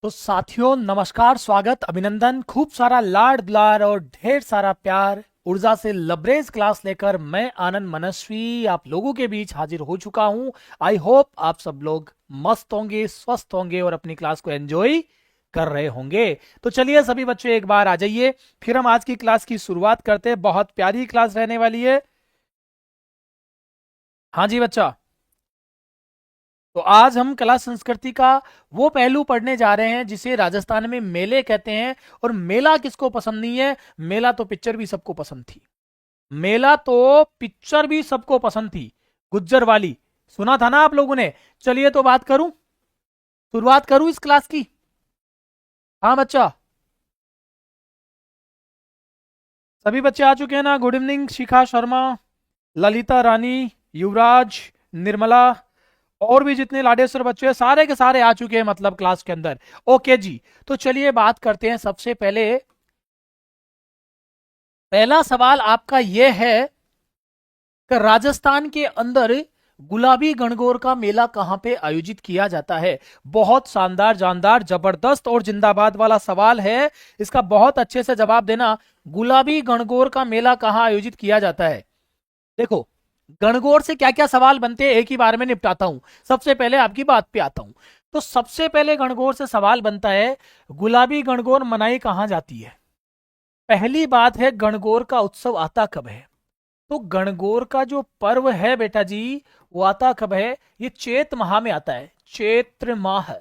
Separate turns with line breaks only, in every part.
तो साथियों नमस्कार, स्वागत, अभिनंदन, खूब सारा लाड दुलार और ढेर सारा प्यार ऊर्जा से लबरेज क्लास लेकर मैं आनंद मनस्वी आप लोगों के बीच हाजिर हो चुका हूं। आई होप आप सब लोग मस्त होंगे, स्वस्थ होंगे और अपनी क्लास को एंजॉय कर रहे होंगे। तो चलिए सभी बच्चे एक बार आ जाइए, फिर हम आज की क्लास की शुरुआत करते हैं। बहुत प्यारी क्लास रहने वाली है। हाँ जी बच्चा, तो आज हम कला संस्कृति का वो पहलू पढ़ने जा रहे हैं जिसे राजस्थान में मेले कहते हैं। और मेला किसको पसंद नहीं है? मेला तो पिक्चर भी सबको पसंद थी। मेला तो पिक्चर भी सबको पसंद थी, गुज्जर वाली। सुना था ना आप लोगों ने? चलिए तो बात करूं, शुरुआत करूं इस क्लास की। हाँ बच्चा, सभी बच्चे आ चुके हैं ना? गुड इवनिंग शिखा शर्मा, ललिता रानी, युवराज, निर्मला और भी जितने लाडेश्वर बच्चे हैं सारे के सारे आ चुके हैं, मतलब क्लास के अंदर। ओके जी, तो चलिए बात करते हैं। सबसे पहले पहला सवाल आपका यह है कि राजस्थान के अंदर गुलाबी गणगौर का मेला कहां पे आयोजित किया जाता है? बहुत शानदार, जानदार, जबरदस्त और जिंदाबाद वाला सवाल है। इसका बहुत अच्छे से जवाब देना। गुलाबी गणगौर का मेला कहां आयोजित किया जाता है? देखो, गणगौर से क्या क्या सवाल बनते हैं एक ही बार में निपटाता हूं। सबसे पहले आपकी बात पे आता हूं। तो सबसे पहले गणगौर से सवाल बनता है, गुलाबी गणगौर मनाई कहां जाती है? पहली बात है, गणगौर का उत्सव आता कब है? तो गणगौर का जो पर्व है बेटा जी, वो आता कब है? ये चैत माह में आता है। चैत्र माह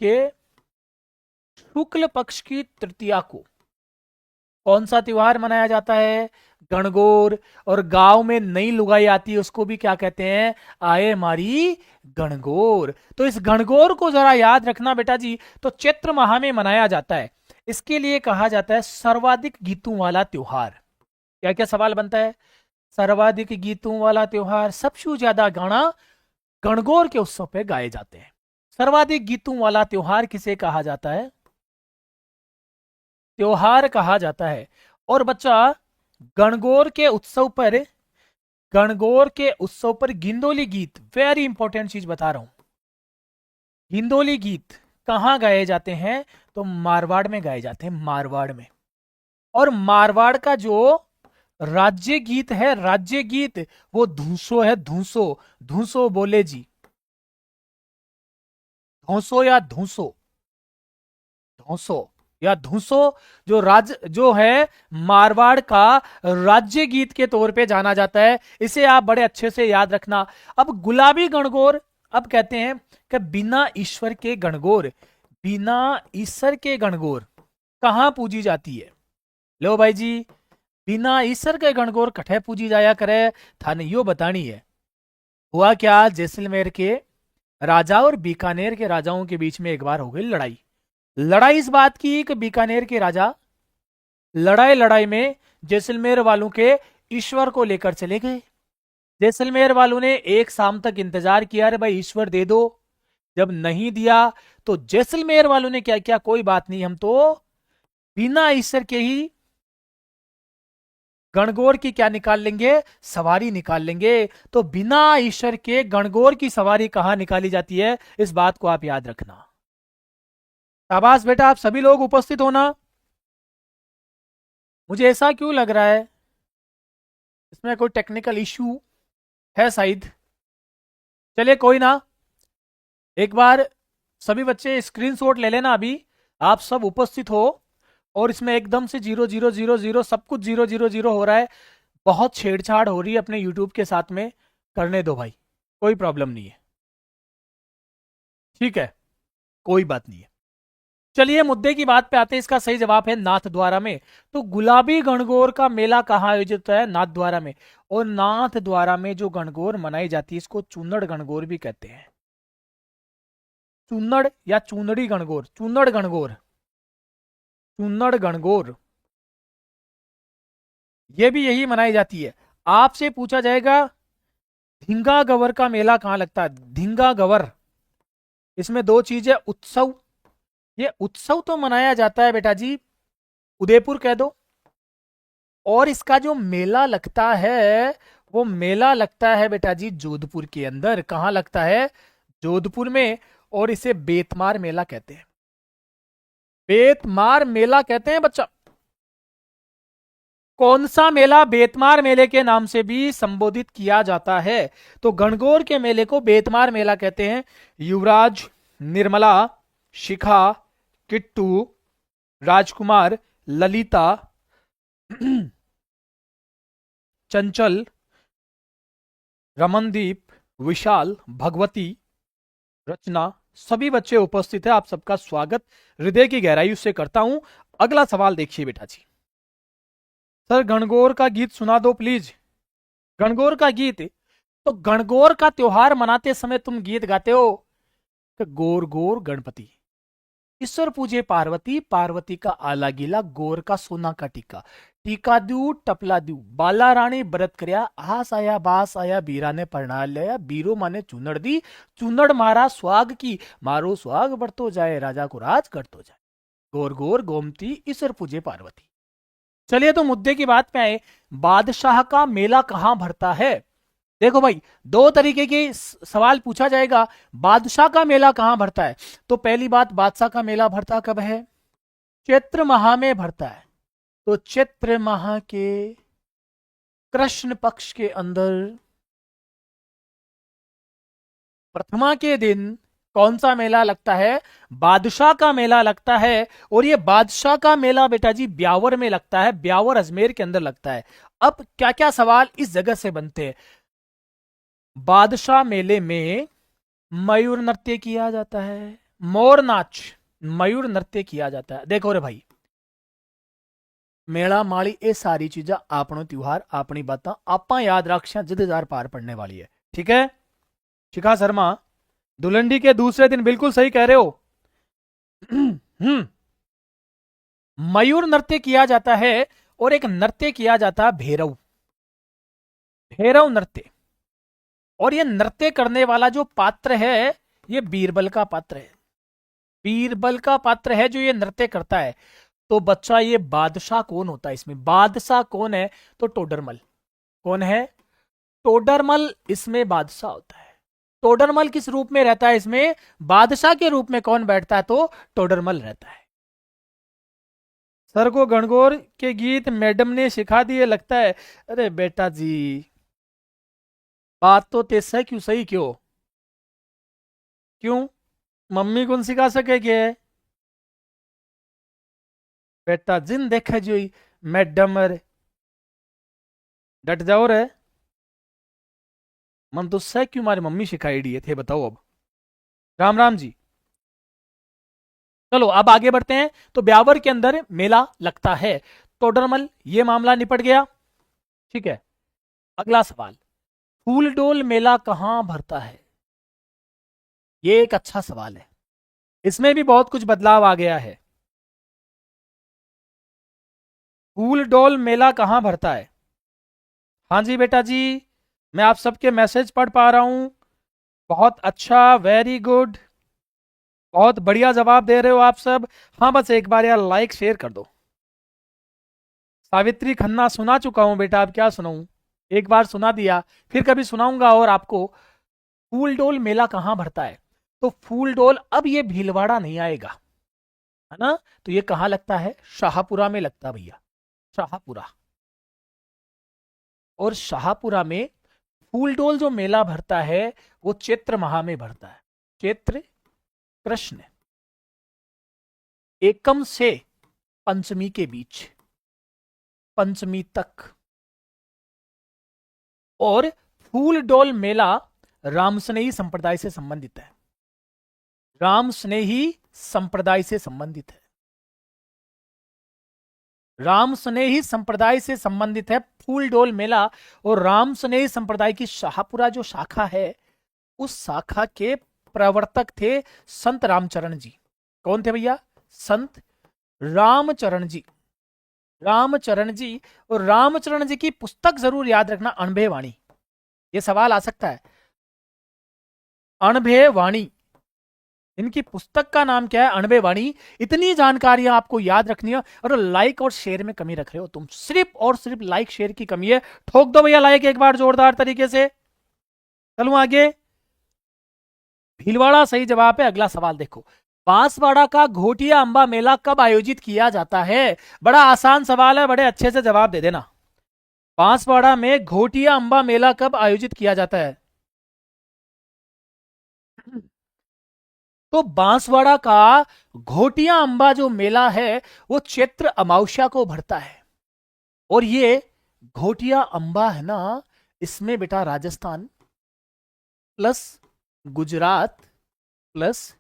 के शुक्ल पक्ष की तृतीया को कौन सा त्योहार मनाया जाता है? गणगौर। और गांव में नई लुगाई आती है, उसको भी क्या कहते हैं? आए मारी गणगौर। तो इस गणगौर को जरा याद रखना बेटा जी। तो चैत्र माह में मनाया जाता है। इसके लिए कहा जाता है सर्वाधिक गीतों वाला त्योहार। क्या क्या सवाल बनता है? सर्वाधिक गीतों वाला त्योहार, सबसे ज्यादा गाना गणगौर के उत्सव पे गाए जाते हैं। सर्वाधिक गीतों वाला त्योहार किसे कहा जाता है? त्योहार कहा जाता है। और बच्चा, गणगौर के उत्सव पर गणगौर के उत्सव पर गिंदोली गीत, वेरी इंपॉर्टेंट चीज बता रहा हूं। गिंदोली गीत कहां गाए जाते हैं? तो मारवाड़ में गाए जाते हैं, मारवाड़ में। और मारवाड़ का जो राज्य गीत है, राज्य गीत, वो धूसो है। धूसो, धूसो बोले जी, धौसो या धूसो, धौसो या धूसो, जो है मारवाड़ का राज्य गीत के तौर पे जाना जाता है। इसे आप बड़े अच्छे से याद रखना। अब गुलाबी गणगौर, अब कहते हैं कि बिना ईश्वर के गणगौर, बिना ईश्वर के गणगौर कहां पूजी जाती है? लो भाई जी, बिना ईश्वर के गणगौर कठे पूजी जाया करे, थाने यो बतानी है। हुआ क्या, जैसलमेर के राजा और बीकानेर के राजाओं के बीच में एक बार हो गई लड़ाई। लड़ाई इस बात की कि बीकानेर के राजा लड़ाई लड़ाई में जैसलमेर वालों के ईश्वर को लेकर चले गए। जैसलमेर वालों ने एक शाम तक इंतजार किया, अरे भाई ईश्वर दे दो। जब नहीं दिया तो जैसलमेर वालों ने क्या किया, कोई बात नहीं, हम तो बिना ईश्वर के ही गणगौर की क्या निकाल लेंगे, सवारी निकाल लेंगे। तो बिना ईश्वर के गणगौर की सवारी कहां निकाली जाती है, इस बात को आप याद रखना। शाबाश बेटा, आप सभी लोग उपस्थित होना। मुझे ऐसा क्यों लग रहा है, इसमें कोई टेक्निकल इश्यू है शायद। चलिए कोई ना, एक बार सभी बच्चे स्क्रीनशॉट ले लेना। अभी आप सब उपस्थित हो और इसमें एकदम से 0 0 0 0 सब कुछ 0 0 0 हो रहा है। बहुत छेड़छाड़ हो रही है अपने यूट्यूब के साथ में। करने दो भाई, कोई प्रॉब्लम नहीं है, ठीक है, कोई बात नहीं है। चलिए मुद्दे की बात पे आते हैं। इसका सही जवाब है नाथद्वारा में। तो गुलाबी गणगौर का मेला कहाँ आयोजित होता है? नाथद्वारा में। और नाथद्वारा में जो गणगौर मनाई जाती है, इसको चूनड़ गणगौर भी कहते हैं। चूनड़ या चूनड़ी गणगौर, चूनड़ गणगौर, चूनड़ गणगौर, ये भी यही मनाई जाती है। आपसे पूछा जाएगा धिंगा गवर का मेला कहाँ लगता है? धिंगा गवर, इसमें दो चीजें, उत्सव, ये उत्सव तो मनाया जाता है बेटा जी, उदयपुर कह दो। और इसका जो मेला लगता है, वो मेला लगता है बेटा जी जोधपुर के अंदर। कहां लगता है? जोधपुर में। और इसे बेतमार मेला कहते हैं। बेतमार मेला कहते हैं बच्चा। कौन सा मेला बेतमार मेले के नाम से भी संबोधित किया जाता है? तो गणगौर के मेले को बेतमार मेला कहते हैं। युवराज, निर्मला, शिखा, किट्टू, राजकुमार, ललिता, चंचल, रमनदीप, विशाल, भगवती, रचना, सभी बच्चे उपस्थित है। आप सबका स्वागत हृदय की गहराई से करता हूं। अगला सवाल देखिए बेटा जी। सर गणगौर का गीत सुना दो प्लीज। गणगौर का गीत? तो गणगौर का त्योहार मनाते समय तुम गीत गाते हो कि गोर गोर गणपति, ईश्वर पूजे पार्वती, पार्वती का आला गीला, गोर का सोना का टीका, टीका दू टपला दू, बाला रानी व्रत करया, आस आया बास आया, बीरा ने परना लिया, बीरो माने चुनड़ दी, चुनड़ मारा स्वाग की, मारो स्वाग बढ़तो जाए, राजा को राज करतो जाए, गोर गोर गोमती, ईश्वर पूजे पार्वती। चलिए तो मुद्दे की बात पे आए। बादशाह का मेला कहां भरता है? देखो भाई, दो तरीके के सवाल पूछा जाएगा। बादशाह का मेला कहां भरता है? तो पहली बात, बादशाह का मेला भरता कब है? चैत्र माह में भरता है। तो चैत्र माह के कृष्ण पक्ष के अंदर प्रथमा के दिन कौन सा मेला लगता है? बादशाह का मेला लगता है। और ये बादशाह का मेला बेटा जी ब्यावर में लगता है, ब्यावर अजमेर के अंदर लगता है। अब क्या क्या सवाल इस जगह से बनते हैं? बादशाह मेले में मयूर नृत्य किया जाता है, मोर नाच, मयूर नृत्य किया जाता है। देखो रे भाई, मेला माली ये सारी चीजा आपनो त्योहार अपनी बातें आपा याद रखिया जदेदार पार पड़ने वाली है। ठीक है शिखा शर्मा, दुलंडी के दूसरे दिन, बिल्कुल सही कह रहे हो। मयूर नृत्य किया जाता है और एक नृत्य किया जाता है भैरव, भैरव नृत्य। और ये नृत्य करने वाला जो पात्र है ये बीरबल का पात्र है, बीरबल का पात्र है जो ये नृत्य करता है। तो बच्चा ये बादशाह कौन होता है इसमें? बादशाह कौन है? तो टोडरमल। कौन है? टोडरमल इसमें बादशाह होता है। टोडरमल किस रूप में रहता है इसमें? बादशाह के रूप में कौन बैठता है? तो टोडरमल रहता है। सर को गणगौर के गीत मैडम ने सिखा दिए लगता है। अरे बेटा जी, बात तो तेज है, क्यों सही क्यों? क्यों मम्मी कौन सिखा सकेगे? बेटा जिन देखे जो मैडम डट जाओ रे, मन तो सह क्यों मारी मम्मी सिखाई दिए थे, बताओ अब। राम राम जी। चलो अब आगे बढ़ते हैं। तो ब्यावर के अंदर मेला लगता है, टोडरमल, ये मामला निपट गया। ठीक है, अगला सवाल, फूलडोल मेला कहां भरता है? ये एक अच्छा सवाल है, इसमें भी बहुत कुछ बदलाव आ गया है। फूलडोल मेला कहां भरता है? हाँ जी बेटा जी, मैं आप सबके मैसेज पढ़ पा रहा हूं। बहुत अच्छा, वेरी गुड, बहुत बढ़िया जवाब दे रहे हो आप सब। हाँ बस एक बार यार लाइक शेयर कर दो। सावित्री खन्ना सुना चुका हूं बेटा, अब क्या सुनाऊं? एक बार सुना दिया, फिर कभी सुनाऊंगा। और आपको फूलडोल मेला कहां भरता है? तो फूलडोल अब ये भीलवाड़ा नहीं आएगा, है ना? तो ये कहां लगता है? शाहपुरा में लगता है भैया, शाहपुरा। और शाहपुरा में फूलडोल जो मेला भरता है वो चैत्र माह में भरता है। चैत्र कृष्ण एकम से पंचमी के बीच, पंचमी तक। और फूलडोल मेला रामस्नेही संप्रदाय से संबंधित है, रामस्नेही संप्रदाय से संबंधित है, रामस्नेही संप्रदाय से संबंधित है फूलडोल मेला। और रामस्नेही संप्रदाय की शाहपुरा जो शाखा है, उस शाखा के प्रवर्तक थे संत रामचरण जी। कौन थे भैया? संत रामचरण जी, रामचरण जी। और रामचरण जी की पुस्तक जरूर याद रखना, अणभे वाणी। ये सवाल आ सकता है, अणभे वाणी, इनकी पुस्तक का नाम क्या है? अणभे वाणी। इतनी जानकारियां आपको याद रखनी है। और लाइक और शेयर में कमी रख रहे हो तुम, सिर्फ और सिर्फ लाइक शेयर की कमी है। ठोक दो भैया लाइक एक बार जोरदार तरीके से। चलूं आगे। भीलवाड़ा सही जवाब है। अगला सवाल देखो, बांसवाड़ा का घोटिया अंबा मेला कब आयोजित किया जाता है? बड़ा आसान सवाल है, बड़े अच्छे से जवाब दे देना। बांसवाड़ा में घोटिया अंबा मेला कब आयोजित किया जाता है? तो बांसवाड़ा का घोटिया अंबा जो मेला है वो चैत्र अमावस्या को भरता है। और ये घोटिया अंबा है ना, इसमें बेटा Rajasthan plus Gujarat plus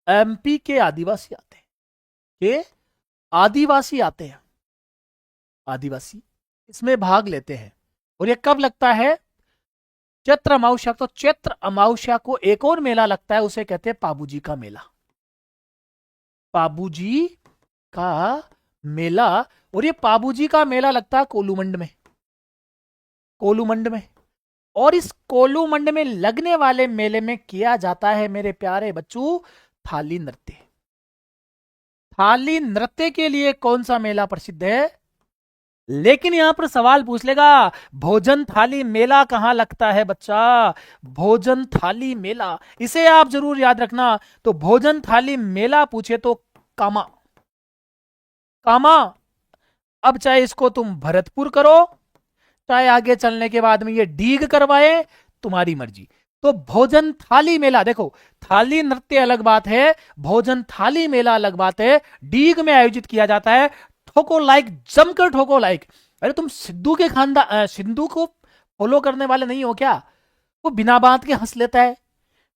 MP के आदिवासी आते हैं। के आदिवासी आते हैं, आदिवासी इसमें भाग लेते हैं। और ये कब लगता है? चैत्र अमावस्या। तो चैत्र अमावस्या को एक और मेला लगता है, उसे कहते हैं पाबूजी का मेला। पाबूजी का मेला। और ये पाबूजी का मेला लगता है कोलूमंड में, कोलूमंड में। और इस कोलूमंड में लगने वाले मेले में किया जाता है मेरे प्यारे बच्चों थाली नृत्य। थाली नृत्य के लिए कौन सा मेला प्रसिद्ध है? लेकिन यहां पर सवाल पूछ लेगा, भोजन थाली मेला कहां लगता है बच्चा? भोजन थाली मेला, इसे आप जरूर याद रखना। तो भोजन थाली मेला पूछे तो कामा, कामा। अब चाहे इसको तुम भरतपुर करो, चाहे आगे चलने के बाद में ये डीग करवाए, तुम्हारी मर्जी। तो भोजन थाली मेला, देखो थाली नृत्य अलग बात है, भोजन थाली मेला अलग बात है। डीग में आयोजित किया जाता है। ठोको लाइक, जमकर ठोको लाइक। अरे तुम सिद्धू के खानदान, सिद्धू को फॉलो करने वाले नहीं हो क्या? वो बिना बात के हंस लेता है,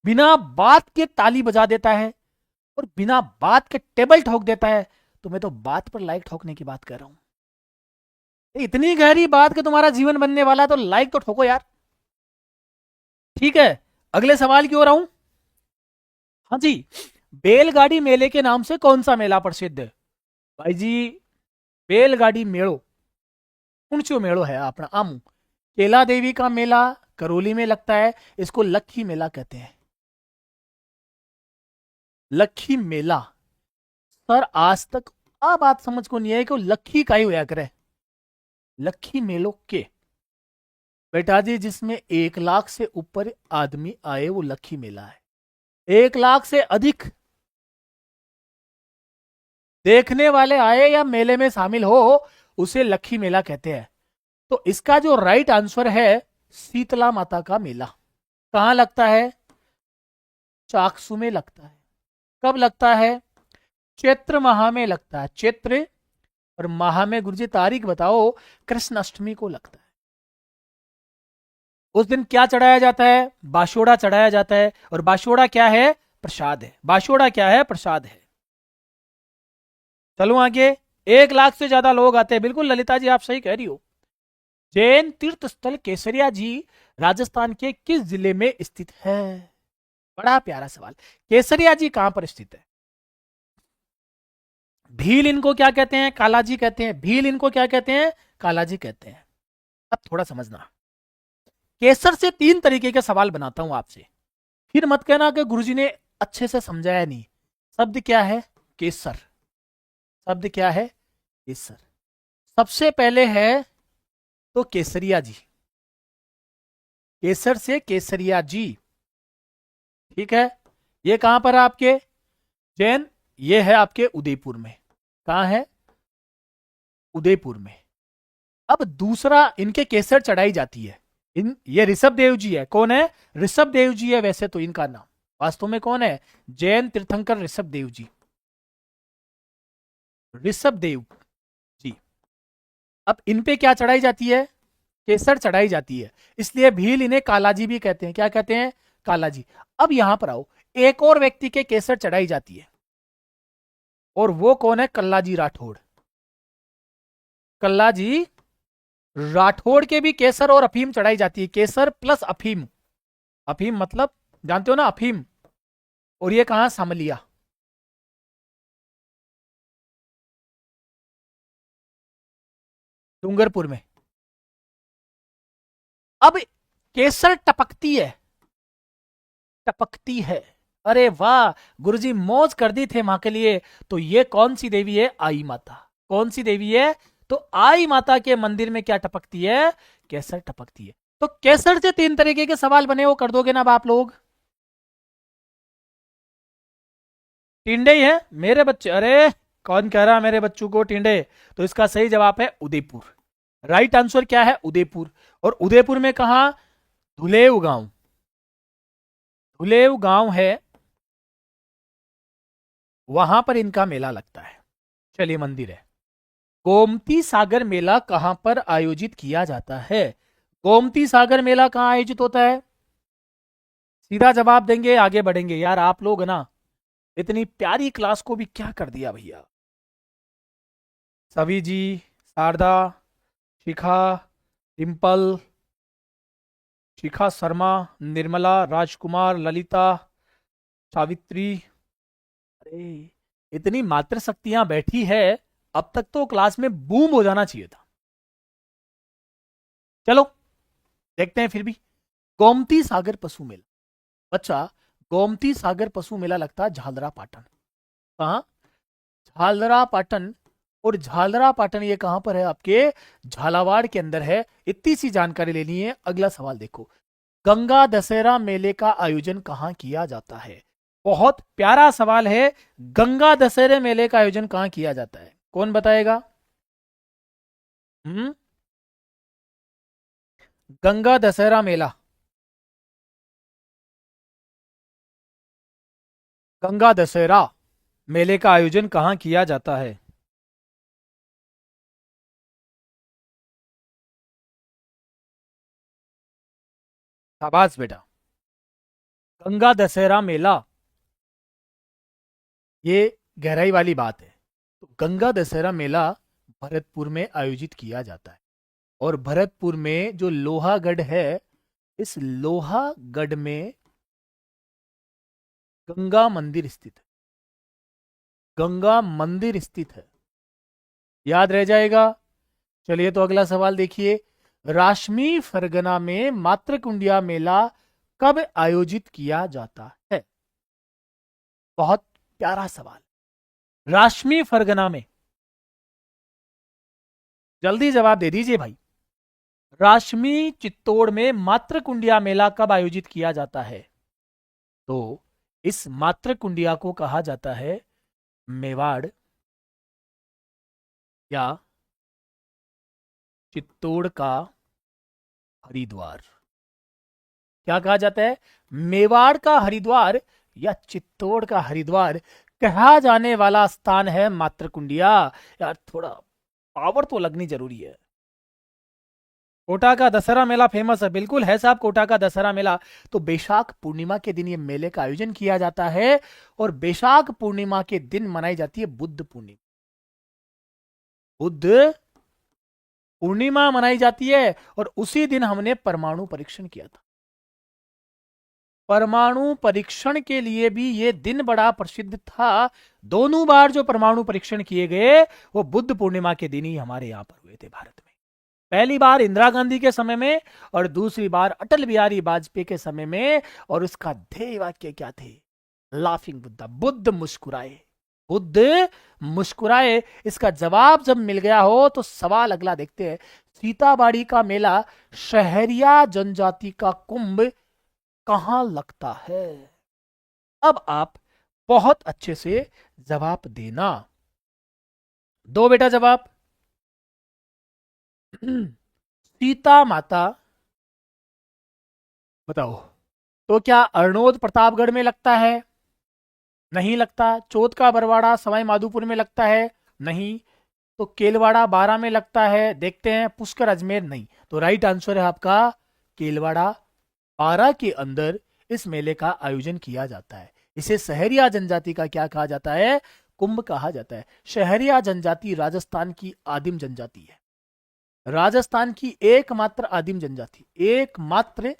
बिना बात के ताली बजा देता है, और बिना बात के टेबल ठोक देता है। तो मैं तो बात पर लाइक ठोकने की बात कर रहा हूं। इतनी गहरी बात कि तुम्हारा जीवन बनने वाला है, तो लाइक तो ठोको यार। ठीक है, अगले सवाल की ओर आऊं। हाँ जी, बैलगाड़ी मेले के नाम से कौन सा मेला प्रसिद्ध है? भाई जी, बैलगाड़ी मेड़ो, ऊंचो मेड़ो है अपना आमू। केला देवी का मेला करौली में लगता है, इसको लक्खी मेला कहते हैं। लक्खी मेला। सर आज तक आ बात समझ को नहीं है कि लक्खी का ही होया करे। लक्खी मेलो के बेटा जी, जिसमें 1 लाख से ऊपर आदमी आए वो लक्खी मेला है। 1 लाख से अधिक देखने वाले आए या मेले में शामिल हो, उसे लक्खी मेला कहते हैं। तो इसका जो राइट आंसर है शीतला माता का मेला। कहां लगता है? चाकसू में लगता है। कब लगता है? चैत्र माह में लगता है। चैत्र और माह में गुरुजी तारीख बताओ। कृष्ण अष्टमी को लगता है। उस दिन क्या चढ़ाया जाता है? बाशोड़ा चढ़ाया जाता है। और बाशोड़ा क्या है? प्रसाद है। बाशोड़ा क्या है? प्रसाद है। चलो आगे। 1 लाख से ज्यादा लोग आते हैं, बिल्कुल ललिता जी आप सही कह रही हो। जैन तीर्थ स्थल केसरिया जी राजस्थान के किस जिले में स्थित है? बड़ा प्यारा सवाल। केसरिया जी कहां पर स्थित है? भील इनको क्या कहते हैं? कालाजी कहते हैं। भील इनको क्या कहते हैं? कालाजी कहते हैं। अब थोड़ा समझना, केसर से 3 तरीके के सवाल बनाता हूं आपसे, फिर मत कहना कि गुरुजी ने अच्छे से समझाया नहीं। शब्द क्या है? केसर। शब्द क्या है? केसर। सबसे पहले है तो केसरिया जी, केसर से केसरिया जी। ठीक है, ये कहां पर है आपके? जैन, ये है आपके उदयपुर में। कहां है? उदयपुर में। अब दूसरा, इनके केसर चढ़ाई जाती है। ये ऋषभ देव जी है। कौन है? ऋषभ देव जी है वैसे तो इनका नाम, वास्तव में कौन है? जैन तीर्थंकर ऋषभ देव जी। ऋषभ देव जी। अब इन पे क्या चढ़ाई जाती है? केसर चढ़ाई जाती है, इसलिए भील इन्हें कालाजी भी कहते हैं। क्या कहते हैं? कालाजी। अब यहां पर आओ, एक और व्यक्ति के केसर चढ़ाई जाती है, और वो कौन है? कल्लाजी राठौड़। कल्लाजी राठौड़ के भी केसर और अफीम चढ़ाई जाती है। केसर प्लस अफीम। अफीम मतलब जानते हो ना, अफीम। और ये कहां? समलिया। डूंगरपुर में। अब केसर टपकती है, टपकती है। अरे वाह, गुरुजी मौज कर दी थे मां के लिए। तो ये कौन सी देवी है? आई माता। कौन सी देवी है? तो आई माता के मंदिर में क्या टपकती है? केसर टपकती है। तो केसर से 3 तरीके के सवाल बने, वो कर दोगे ना अब आप लोग? टिंडे ही है मेरे बच्चे। अरे कौन कह रहा है मेरे बच्चों को टिंडे? तो इसका सही जवाब है उदयपुर। राइट आंसर क्या है? उदयपुर। और उदयपुर में कहा? धुलेव गांव। धुलेव गांव है, वहां पर इनका मेला लगता है। चलिए, मंदिर है। गोमती सागर मेला कहां पर आयोजित किया जाता है? गोमती सागर मेला कहां आयोजित होता है? सीधा जवाब देंगे, आगे बढ़ेंगे। यार आप लोग ना इतनी प्यारी क्लास को भी क्या कर दिया भैया। सभी जी, शारदा, शिखा, डिम्पल, शिखा शर्मा, निर्मला, राजकुमार, ललिता, सावित्री। अरे इतनी मात्र शक्तियां बैठी है, अब तक तो क्लास में बूम हो जाना चाहिए था। चलो देखते हैं फिर भी। गोमती सागर पशु मेला, बच्चा गोमती सागर पशु मेला लगता है झालरा पाटन। कहां? झालरा पाटन। और झालरा पाटन ये कहां पर है? आपके झालावाड़ के अंदर है। इतनी सी जानकारी लेनी है। अगला सवाल देखो, गंगा दशहरा मेले का आयोजन कहां किया जाता है? बहुत प्यारा सवाल है। गंगा दशहरे मेले का आयोजन कहां किया जाता है? कौन बताएगा? हम्म गंगा दशहरा मेला, गंगा दशहरा मेले का आयोजन कहां किया जाता है? शाबाश बेटा। गंगा दशहरा मेला, ये गहराई वाली बात है। तो गंगा दशहरा मेला भरतपुर में आयोजित किया जाता है। और भरतपुर में जो लोहागढ़ है, इस लोहागढ़ में गंगा मंदिर स्थित है। गंगा मंदिर स्थित है, याद रह जाएगा। चलिए तो अगला सवाल देखिए, राशमी फरगना में मातृकुंडिया मेला कब आयोजित किया जाता है? बहुत प्यारा सवाल। राशमी फरगना में, जल्दी जवाब दे दीजिए भाई। राशमी चित्तौड़ में मातृकुंडिया मेला कब आयोजित किया जाता है? तो इस मातृकुंडिया को कहा जाता है मेवाड़ या चित्तौड़ का हरिद्वार। क्या कहा जाता है? मेवाड़ का हरिद्वार या चित्तौड़ का हरिद्वार कहा जाने वाला स्थान है मातृकुंडिया। यार थोड़ा पावर तो लगनी जरूरी है। कोटा का दशहरा मेला फेमस है, बिल्कुल है साहब, कोटा का दशहरा मेला। तो बैशाख पूर्णिमा के दिन ये मेले का आयोजन किया जाता है। और बैशाख पूर्णिमा के दिन मनाई जाती है बुद्ध पूर्णिमा। बुद्ध पूर्णिमा मनाई जाती है। और उसी दिन हमने परमाणु परीक्षण किया था। परमाणु परीक्षण के लिए भी ये दिन बड़ा प्रसिद्ध था। दोनों बार जो परमाणु परीक्षण किए गए वो बुद्ध पूर्णिमा के दिन ही हमारे यहां पर हुए थे भारत में। पहली बार इंदिरा गांधी के समय में और दूसरी बार अटल बिहारी वाजपेयी के समय में। और उसका ध्येय वाक्य क्या थे? लाफिंग बुद्धा, बुद्ध मुस्कुराए। बुद्ध मुस्कुराए। इसका जवाब जब मिल गया हो तो सवाल अगला देखते हैं। सीताबाड़ी का मेला, शहरिया जनजाति का कुंभ कहां लगता है? अब आप बहुत अच्छे से जवाब देना। दो बेटा जवाब। सीता माता, बताओ। तो क्या अर्नोद प्रतापगढ़ में लगता है? नहीं लगता। चौथ का बरवाड़ा सवाई माधोपुर में लगता है? नहीं। तो केलवाड़ा बारा में लगता है? देखते हैं। पुष्कर अजमेर? नहीं। तो राइट आंसर है आपका केलवाड़ा बारा के अंदर इस मेले का आयोजन किया जाता है। इसे सहरिया जनजाति का क्या कहा जाता है? कुंभ कहा जाता है। शहरिया जनजाति राजस्थान की आदिम जनजाति है। राजस्थान की एकमात्र आदिम जनजाति, एकमात्र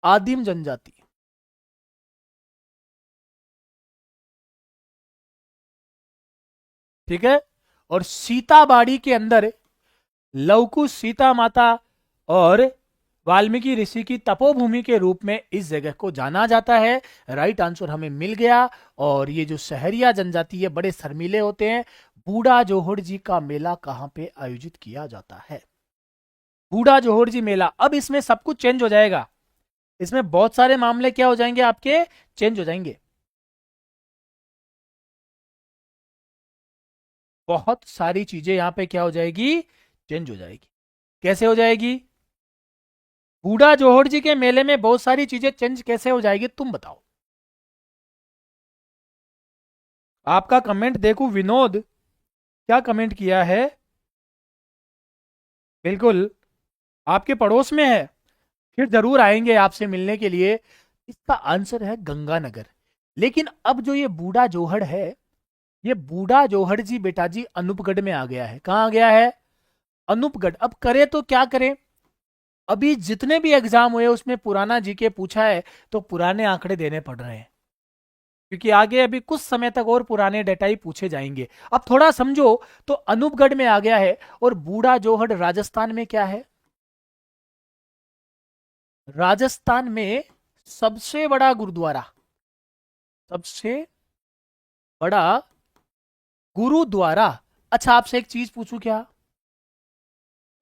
आदिम जनजाति। ठीक है। और सीताबाड़ी के अंदर लवकुश सीता माता और वाल्मीकि ऋषि की तपोभूमि के रूप में इस जगह को जाना जाता है। राइट आंसर हमें मिल गया। और ये जो शहरिया जनजाति है बड़े शर्मीले होते हैं। बूढ़ा जोहड़ जी का मेला कहां पे आयोजित किया जाता है? बूढ़ा जोहड़ जी मेला। अब इसमें सब कुछ चेंज हो जाएगा। इसमें बहुत सारे मामले क्या हो जाएंगे आपके? चेंज हो जाएंगे। बहुत सारी चीजें यहां पे क्या हो जाएगी, चेंज हो जाएगी। कैसे हो जाएगी? बूढ़ा जोहड़ जी के मेले में बहुत सारी चीजें चेंज कैसे हो जाएगी, तुम बताओ। आपका कमेंट देखो, विनोद क्या कमेंट किया है। बिल्कुल, आपके पड़ोस में है, फिर जरूर आएंगे आपसे मिलने के लिए। इसका आंसर है गंगानगर। लेकिन अब जो ये बूढ़ा जोहड़ है, ये बूढ़ा जोहड़ जी बेटा जी अनूपगढ़ में आ गया है। कहां आ गया है? अनूपगढ़। अब करे तो क्या करें? अभी जितने भी एग्जाम हुए उसमें पुराना जीके पूछा है, तो पुराने आंकड़े देने पड़ रहे हैं, क्योंकि आगे अभी कुछ समय तक और पुराने डेटा ही पूछे जाएंगे। अब थोड़ा समझो, तो अनूपगढ़ में आ गया है। और बूढ़ा जोहड़ राजस्थान में क्या है? राजस्थान में सबसे बड़ा गुरुद्वारा, सबसे बड़ा गुरुद्वारा। अच्छा, आपसे एक चीज पूछूं क्या?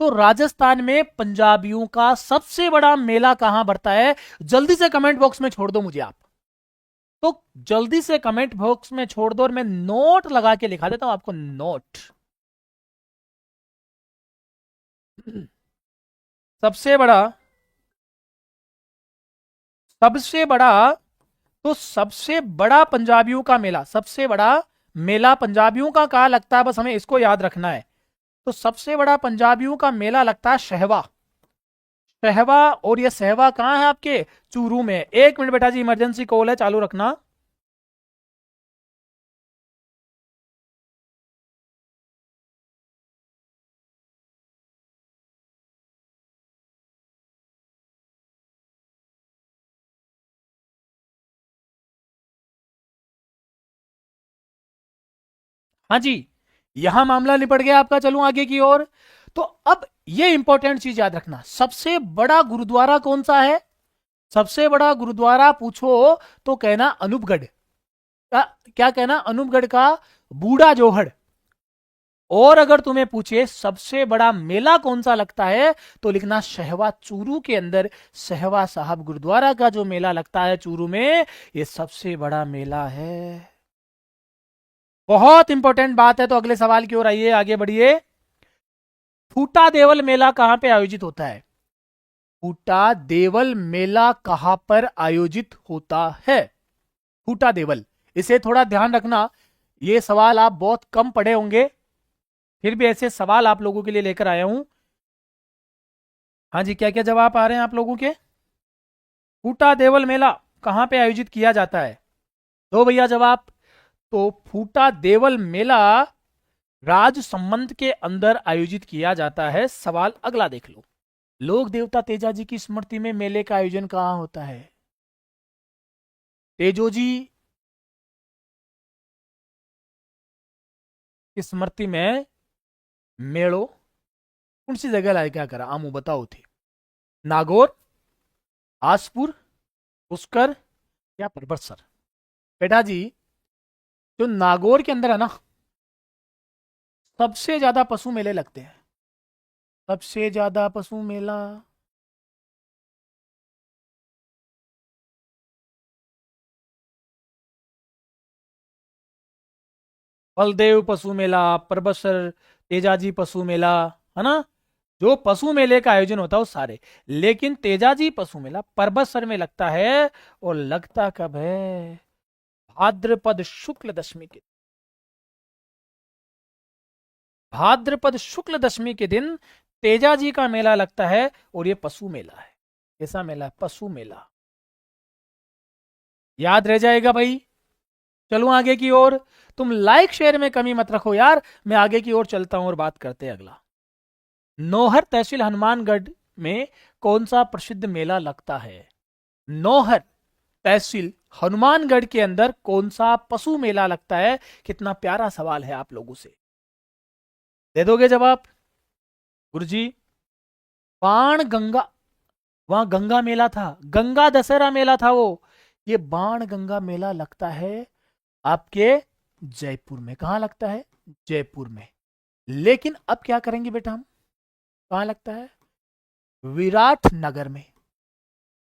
तो राजस्थान में पंजाबियों का सबसे बड़ा मेला कहां बढ़ता है? जल्दी से कमेंट बॉक्स में छोड़ दो मुझे आप। तो जल्दी से कमेंट बॉक्स में छोड़ दो, और मैं नोट लगा के लिखा देता हूं आपको, नोट। सबसे बड़ा, सबसे बड़ा, तो सबसे बड़ा पंजाबियों का मेला, सबसे बड़ा मेला पंजाबियों का कहां लगता है, बस हमें इसको याद रखना है। तो सबसे बड़ा पंजाबियों का मेला लगता है सहवा। सहवा। और ये सहवा कहां है आपके? चूरू में। एक मिनट बेटा जी, इमरजेंसी कॉल है, चालू रखना। हाँ जी, यहां मामला निपट गया आपका। चलूं आगे की ओर। तो अब ये इंपॉर्टेंट चीज याद रखना, सबसे बड़ा गुरुद्वारा कौन सा है? सबसे बड़ा गुरुद्वारा पूछो तो कहना अनूपगढ़ का। क्या कहना? अनूपगढ़ का बूढ़ा जोहड़। और अगर तुम्हें पूछे सबसे बड़ा मेला कौन सा लगता है, तो लिखना सहवा, चूरू के अंदर सहवा साहब गुरुद्वारा का जो मेला लगता है चूरू में, ये सबसे बड़ा मेला है। बहुत इंपॉर्टेंट बात है। तो अगले सवाल की ओर आइए, आगे बढ़िए। फूटा देवल मेला कहां पे आयोजित होता है? फूटा देवल मेला कहां पर आयोजित होता है? फूटा देवल, इसे थोड़ा ध्यान रखना। ये सवाल आप बहुत कम पढ़े होंगे, फिर भी ऐसे सवाल आप लोगों के लिए लेकर आया हूं। हाँ जी, क्या क्या जवाब आ रहे हैं आप लोगों के? फूटा देवल मेला कहां पे आयोजित किया जाता है? दो भैया जवाब। तो फूटा देवल मेला राजसमंद के अंदर आयोजित किया जाता है। सवाल अगला देख लो। लोक देवता तेजा जी की स्मृति में मेले का आयोजन कहां होता है? तेजो जी की स्मृति में मेड़ो कौन सी जगह लाए, क्या करा आमू बताओ थे? नागौर, आसपुर, पुष्कर, या परबतसर? बेटा जी, जो नागौर के अंदर है ना, सबसे ज्यादा पशु मेले लगते हैं। सबसे ज्यादा पशु मेला बलदेव पशु मेला, परबतसर तेजाजी पशु मेला, है ना? जो पशु मेले का आयोजन होता है वो सारे। लेकिन तेजाजी पशु मेला परबतसर में लगता है। और लगता कब है? भाद्रपद शुक्ल दशमी के, भाद्रपद शुक्ल दशमी के दिन तेजाजी का मेला लगता है। और ये पशु मेला है। कैसा मेला है? पशु मेला। याद रह जाएगा भाई। चलो आगे की ओर। तुम लाइक शेयर में कमी मत रखो यार, मैं आगे की ओर चलता हूं और बात करते हैं अगला। नौहर तहसील हनुमानगढ़ में कौन सा प्रसिद्ध मेला लगता है? नौहर तहसील हनुमानगढ़ के अंदर कौन सा पशु मेला लगता है? कितना प्यारा सवाल है आप लोगों से। दे दोगे जवाब? गुरुजी, बाण गंगा, वहां गंगा मेला था, गंगा दशहरा मेला था वो। ये बाण गंगा मेला लगता है आपके जयपुर में। कहां लगता है? जयपुर में। लेकिन अब क्या करेंगे बेटा हम? कहां लगता है? विराट नगर में।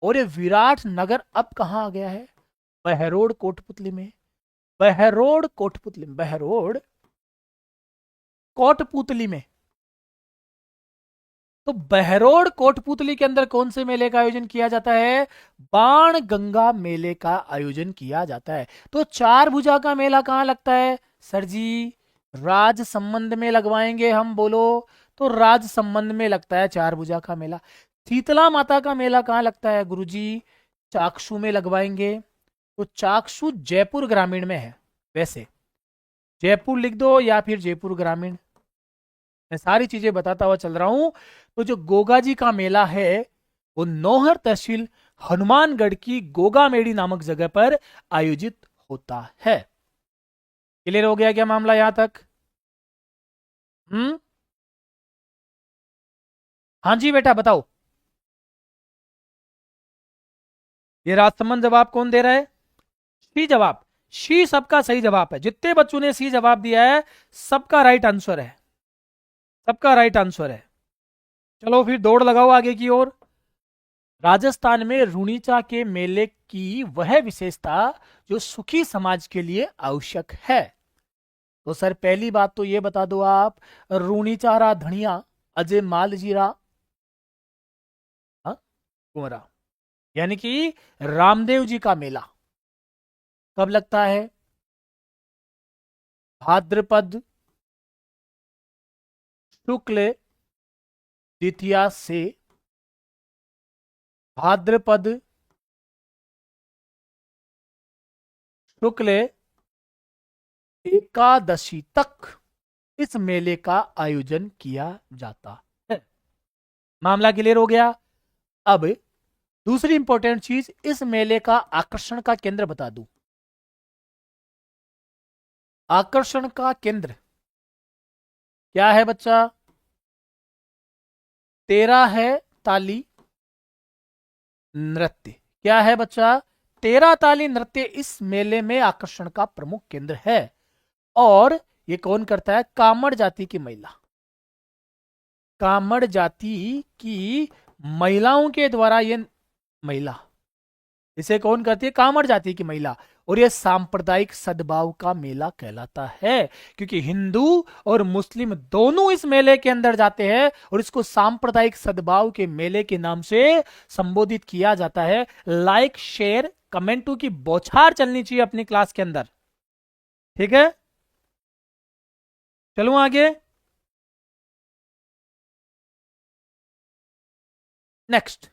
और ये विराट नगर अब कहां आ गया है? बहरोड कोटपुतली में। बहरोड कोटपुतली में, बहरोड कोटपुतली में। तो बहरोड कोटपुतली के अंदर कौन से मेले का आयोजन किया जाता है? बाण गंगा मेले का आयोजन किया जाता है। तो चार भुजा का मेला कहां लगता है सर जी? राज संबंध में लगवाएंगे हम, बोलो। तो राज संबंध में लगता है चार भुजा का मेला। शीतला माता का मेला कहां लगता है गुरुजी? चाकसू में लगवाएंगे। तो चाकसू जयपुर ग्रामीण में है। वैसे जयपुर लिख दो या फिर जयपुर ग्रामीण, मैं सारी चीजें बताता हुआ चल रहा हूं। तो जो गोगा जी का मेला है वो नौहर तहसील हनुमानगढ़ की गोगा मेड़ी नामक जगह पर आयोजित होता है। क्लियर हो गया क्या मामला यहां तक? हाँ जी बेटा बताओ। ये राजसमंद जवाब कौन दे रहा है? सी जवाब। सी सबका सही जवाब है। जितने बच्चों ने सी जवाब दिया है सबका राइट आंसर है, सबका राइट आंसर है। चलो फिर दौड़ लगाओ आगे की ओर। राजस्थान में रूणीचा के मेले की वह विशेषता जो सुखी समाज के लिए आवश्यक है। तो सर पहली बात तो ये बता दो आप, रूणीचारा धनिया अजय मालजीरा कुंवरा, यानी कि रामदेव जी का मेला कब लगता है? भाद्रपद शुक्ल द्वितीया से भाद्रपद शुक्ल एकादशी तक इस मेले का आयोजन किया जाता है। मामला क्लियर हो गया? अब दूसरी इंपॉर्टेंट चीज, इस मेले का आकर्षण का केंद्र बता दूं। आकर्षण का केंद्र क्या है बच्चा? तेरा है ताली नृत्य। क्या है बच्चा? तेरा ताली नृत्य इस मेले में आकर्षण का प्रमुख केंद्र है। और ये कौन करता है? कामड़ जाति की महिला। कामड़ जाति की महिलाओं के द्वारा ये महिला, इसे कौन करती है? कामड़ जाति की महिला। और यह सांप्रदायिक सद्भाव का मेला कहलाता है, क्योंकि हिंदू और मुस्लिम दोनों इस मेले के अंदर जाते हैं और इसको सांप्रदायिक सद्भाव के मेले के नाम से संबोधित किया जाता है। लाइक शेयर कमेंटों की बौछार चलनी चाहिए अपनी क्लास के अंदर, ठीक है? चलूं आगे। नेक्स्ट,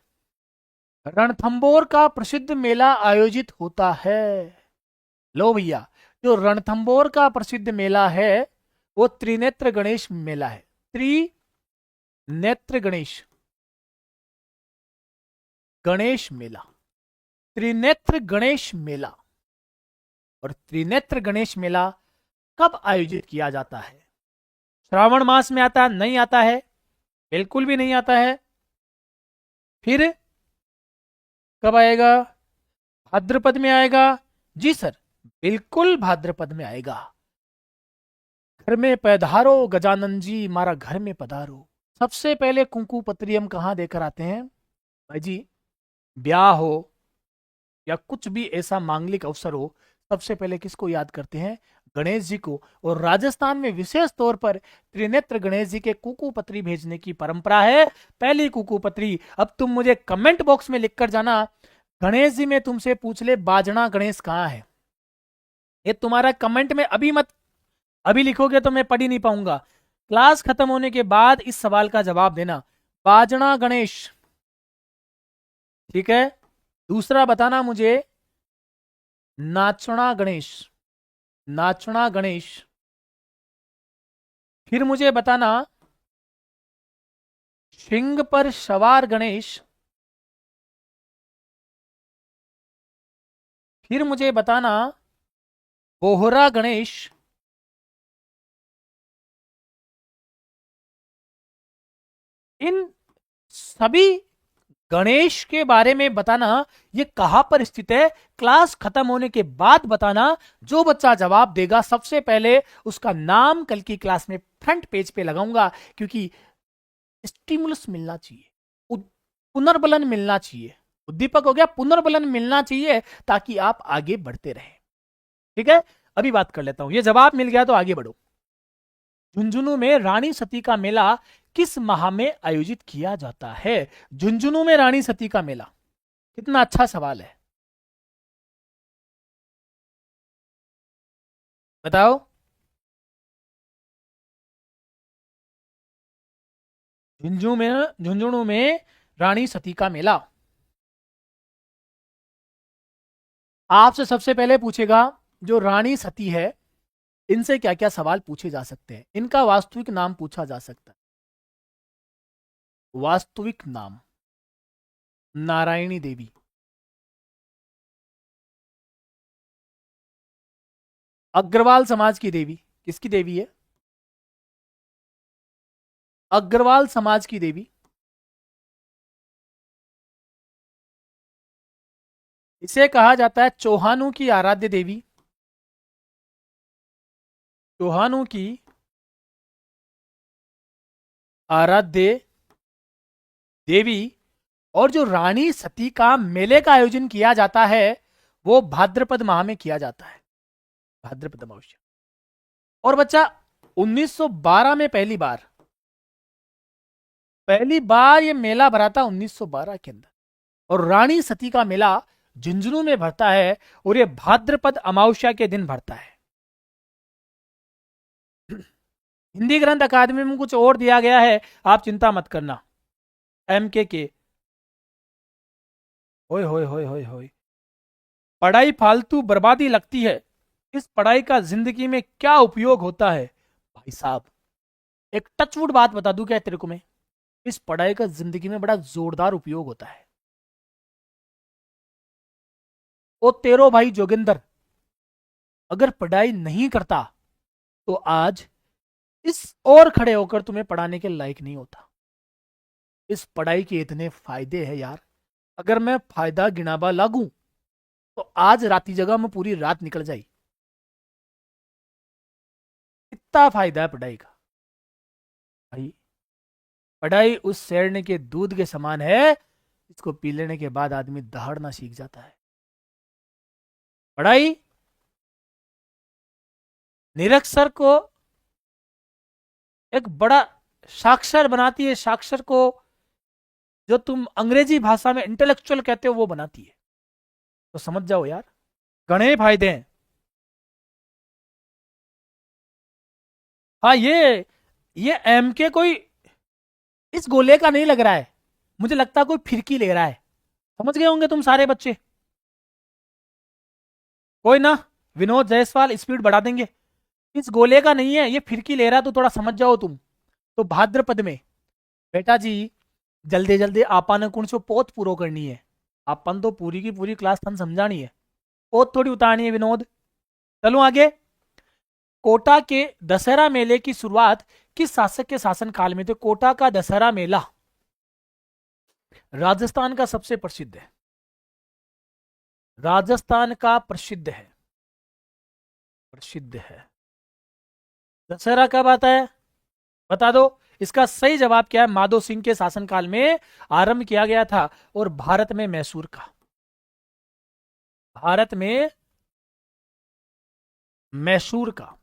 रणथंबोर का प्रसिद्ध मेला आयोजित होता है। लो भैया, जो रणथंबोर का प्रसिद्ध मेला है वो त्रिनेत्र गणेश मेला है। त्रिनेत्र गणेश गणेश मेला, त्रिनेत्र गणेश मेला। और त्रिनेत्र गणेश मेला कब आयोजित किया जाता है? श्रावण मास में आता? नहीं आता है, बिल्कुल भी नहीं आता है। फिर कब आएगा? भाद्रपद में आएगा। जी सर, बिल्कुल भाद्रपद में आएगा। घर में पधारो गजानन जी, मारा घर में पधारो। सबसे पहले कुंकू पत्री हम कहां देकर आते हैं भाई जी? ब्याह हो या कुछ भी ऐसा मांगलिक अवसर हो, सबसे पहले किसको याद करते हैं? गणेश जी को। और राजस्थान में विशेष तौर पर त्रिनेत्र गणेश जी के कुकू पत्री भेजने की परंपरा है। पहली कुकू पत्री, अब तुम मुझे कमेंट बॉक्स में लिखकर जाना, गणेश जी में तुमसे पूछ ले बाजना गणेश कहां है। ये तुम्हारा कमेंट में अभी मत, अभी लिखोगे तो मैं पढ़ ही नहीं पाऊंगा। क्लास खत्म होने के बाद इस सवाल का जवाब देना, बाजना गणेश, ठीक है? दूसरा बताना मुझे नाचना गणेश, नाचना गणेश। फिर मुझे बताना सिंह पर सवार गणेश। फिर मुझे बताना बोहरा गणेश। इन सभी गणेश के बारे में बताना ये कहां पर स्थित है, क्लास खत्म होने के बाद बताना। जो बच्चा जवाब देगा सबसे पहले उसका नाम कल की क्लास में फ्रंट पेज पे लगाऊंगा, क्योंकि स्टिमुलस मिलना चाहिए, पुनर्बलन मिलना चाहिए। उद्दीपक हो गया, पुनर्बलन मिलना चाहिए ताकि आप आगे बढ़ते रहें। ठीक है, अभी बात कर लेता हूं। ये जवाब मिल गया तो आगे बढ़ो। झुंझुनू में रानी सती का मेला किस माह में आयोजित किया जाता है? झुंझुनू में रानी सती का मेला, कितना अच्छा सवाल है, बताओ। झुंझुनू में रानी सती का मेला आपसे सबसे पहले पूछेगा जो रानी सती है, इनसे क्या क्या सवाल पूछे जा सकते हैं, इनका वास्तविक नाम पूछा जा सकता है। वास्तविक नाम नारायणी देवी। अग्रवाल समाज की देवी, किसकी देवी है? अग्रवाल समाज की देवी। इसे कहा जाता है चौहानों की आराध्य देवी। चौहानों की आराध्य देवी। और जो रानी सती का मेले का आयोजन किया जाता है वो भाद्रपद माह में किया जाता है, भाद्रपद अमावस्या। और बच्चा 1912 में पहली बार ये मेला भरा था 1912 के अंदर। और रानी सती का मेला झुंझुनू में भरता है और ये भाद्रपद अमावस्या के दिन भरता है। हिंदी ग्रंथ अकादमी में कुछ और दिया गया है, आप चिंता मत करना। के होय होय होय होय होय, पढ़ाई फालतू बर्बादी लगती है, इस पढ़ाई का जिंदगी में क्या उपयोग होता है? भाई साहब एक टचवुड बात बता दूं क्या तेरे को मैं, इस पढ़ाई का जिंदगी में बड़ा जोरदार उपयोग होता है। ओ तेरो भाई जोगिंदर अगर पढ़ाई नहीं करता तो आज इस और खड़े होकर तुम्हें पढ़ाने के लायक नहीं होता। इस पढ़ाई के इतने फायदे हैं यार, अगर मैं फायदा गिनाबा लागू तो आज राती जगह में पूरी रात निकल जाए। कितना फायदा है पढ़ाई का भाई। पढ़ाई उस शेरने के दूध के समान है, इसको पी लेने के बाद आदमी दहाड़ना सीख जाता है। पढ़ाई निरक्षर को एक बड़ा साक्षर बनाती है, साक्षर को जो तुम अंग्रेजी भाषा में इंटेलेक्चुअल कहते हो वो बनाती है। तो समझ जाओ यार, घने फायदे हैं। हाँ ये एमके कोई इस गोले का नहीं लग रहा है, मुझे लगता है कोई फिरकी ले रहा है। समझ गए होंगे तुम सारे बच्चे। कोई ना, विनोद जायसवाल स्पीड बढ़ा देंगे। इस गोले का नहीं है, ये फिरकी ले रहा है, तो थोड़ा समझ जाओ तुम। तो भाद्रपद में बेटा जी जल्दी जल्दी आपा ने कौन सो पोत पूरो करनी है। आपन तो पूरी की पूरी क्लास तन समझानी है, पोत थोड़ी उतारनी है विनोद। चलो आगे। कोटा के दशहरा मेले की शुरुआत किस शासक के शासन काल में? तो कोटा का दशहरा मेला राजस्थान का सबसे प्रसिद्ध है, राजस्थान का प्रसिद्ध है, प्रसिद्ध है। दशहरा कब आता है बता दो। इसका सही जवाब क्या है? माधो सिंह के शासनकाल में आरंभ किया गया था। और भारत में मैसूर का, भारत में मैसूर का,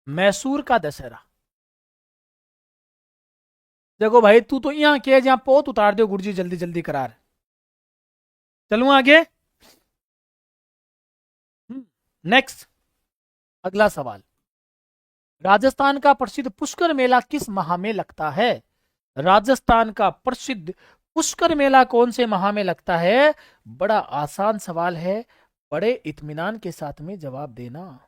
मैसूर का दशहरा। देखो भाई तू तो यहां के जहां पोत उतार दो गुरुजी जल्दी जल्दी करार। चलूं आगे। नेक्स्ट, अगला सवाल। राजस्थान का प्रसिद्ध पुष्कर मेला किस माह में लगता है? राजस्थान का प्रसिद्ध पुष्कर मेला कौन से माह में लगता है? बड़ा आसान सवाल है, बड़े इत्मीनान के साथ में जवाब देना।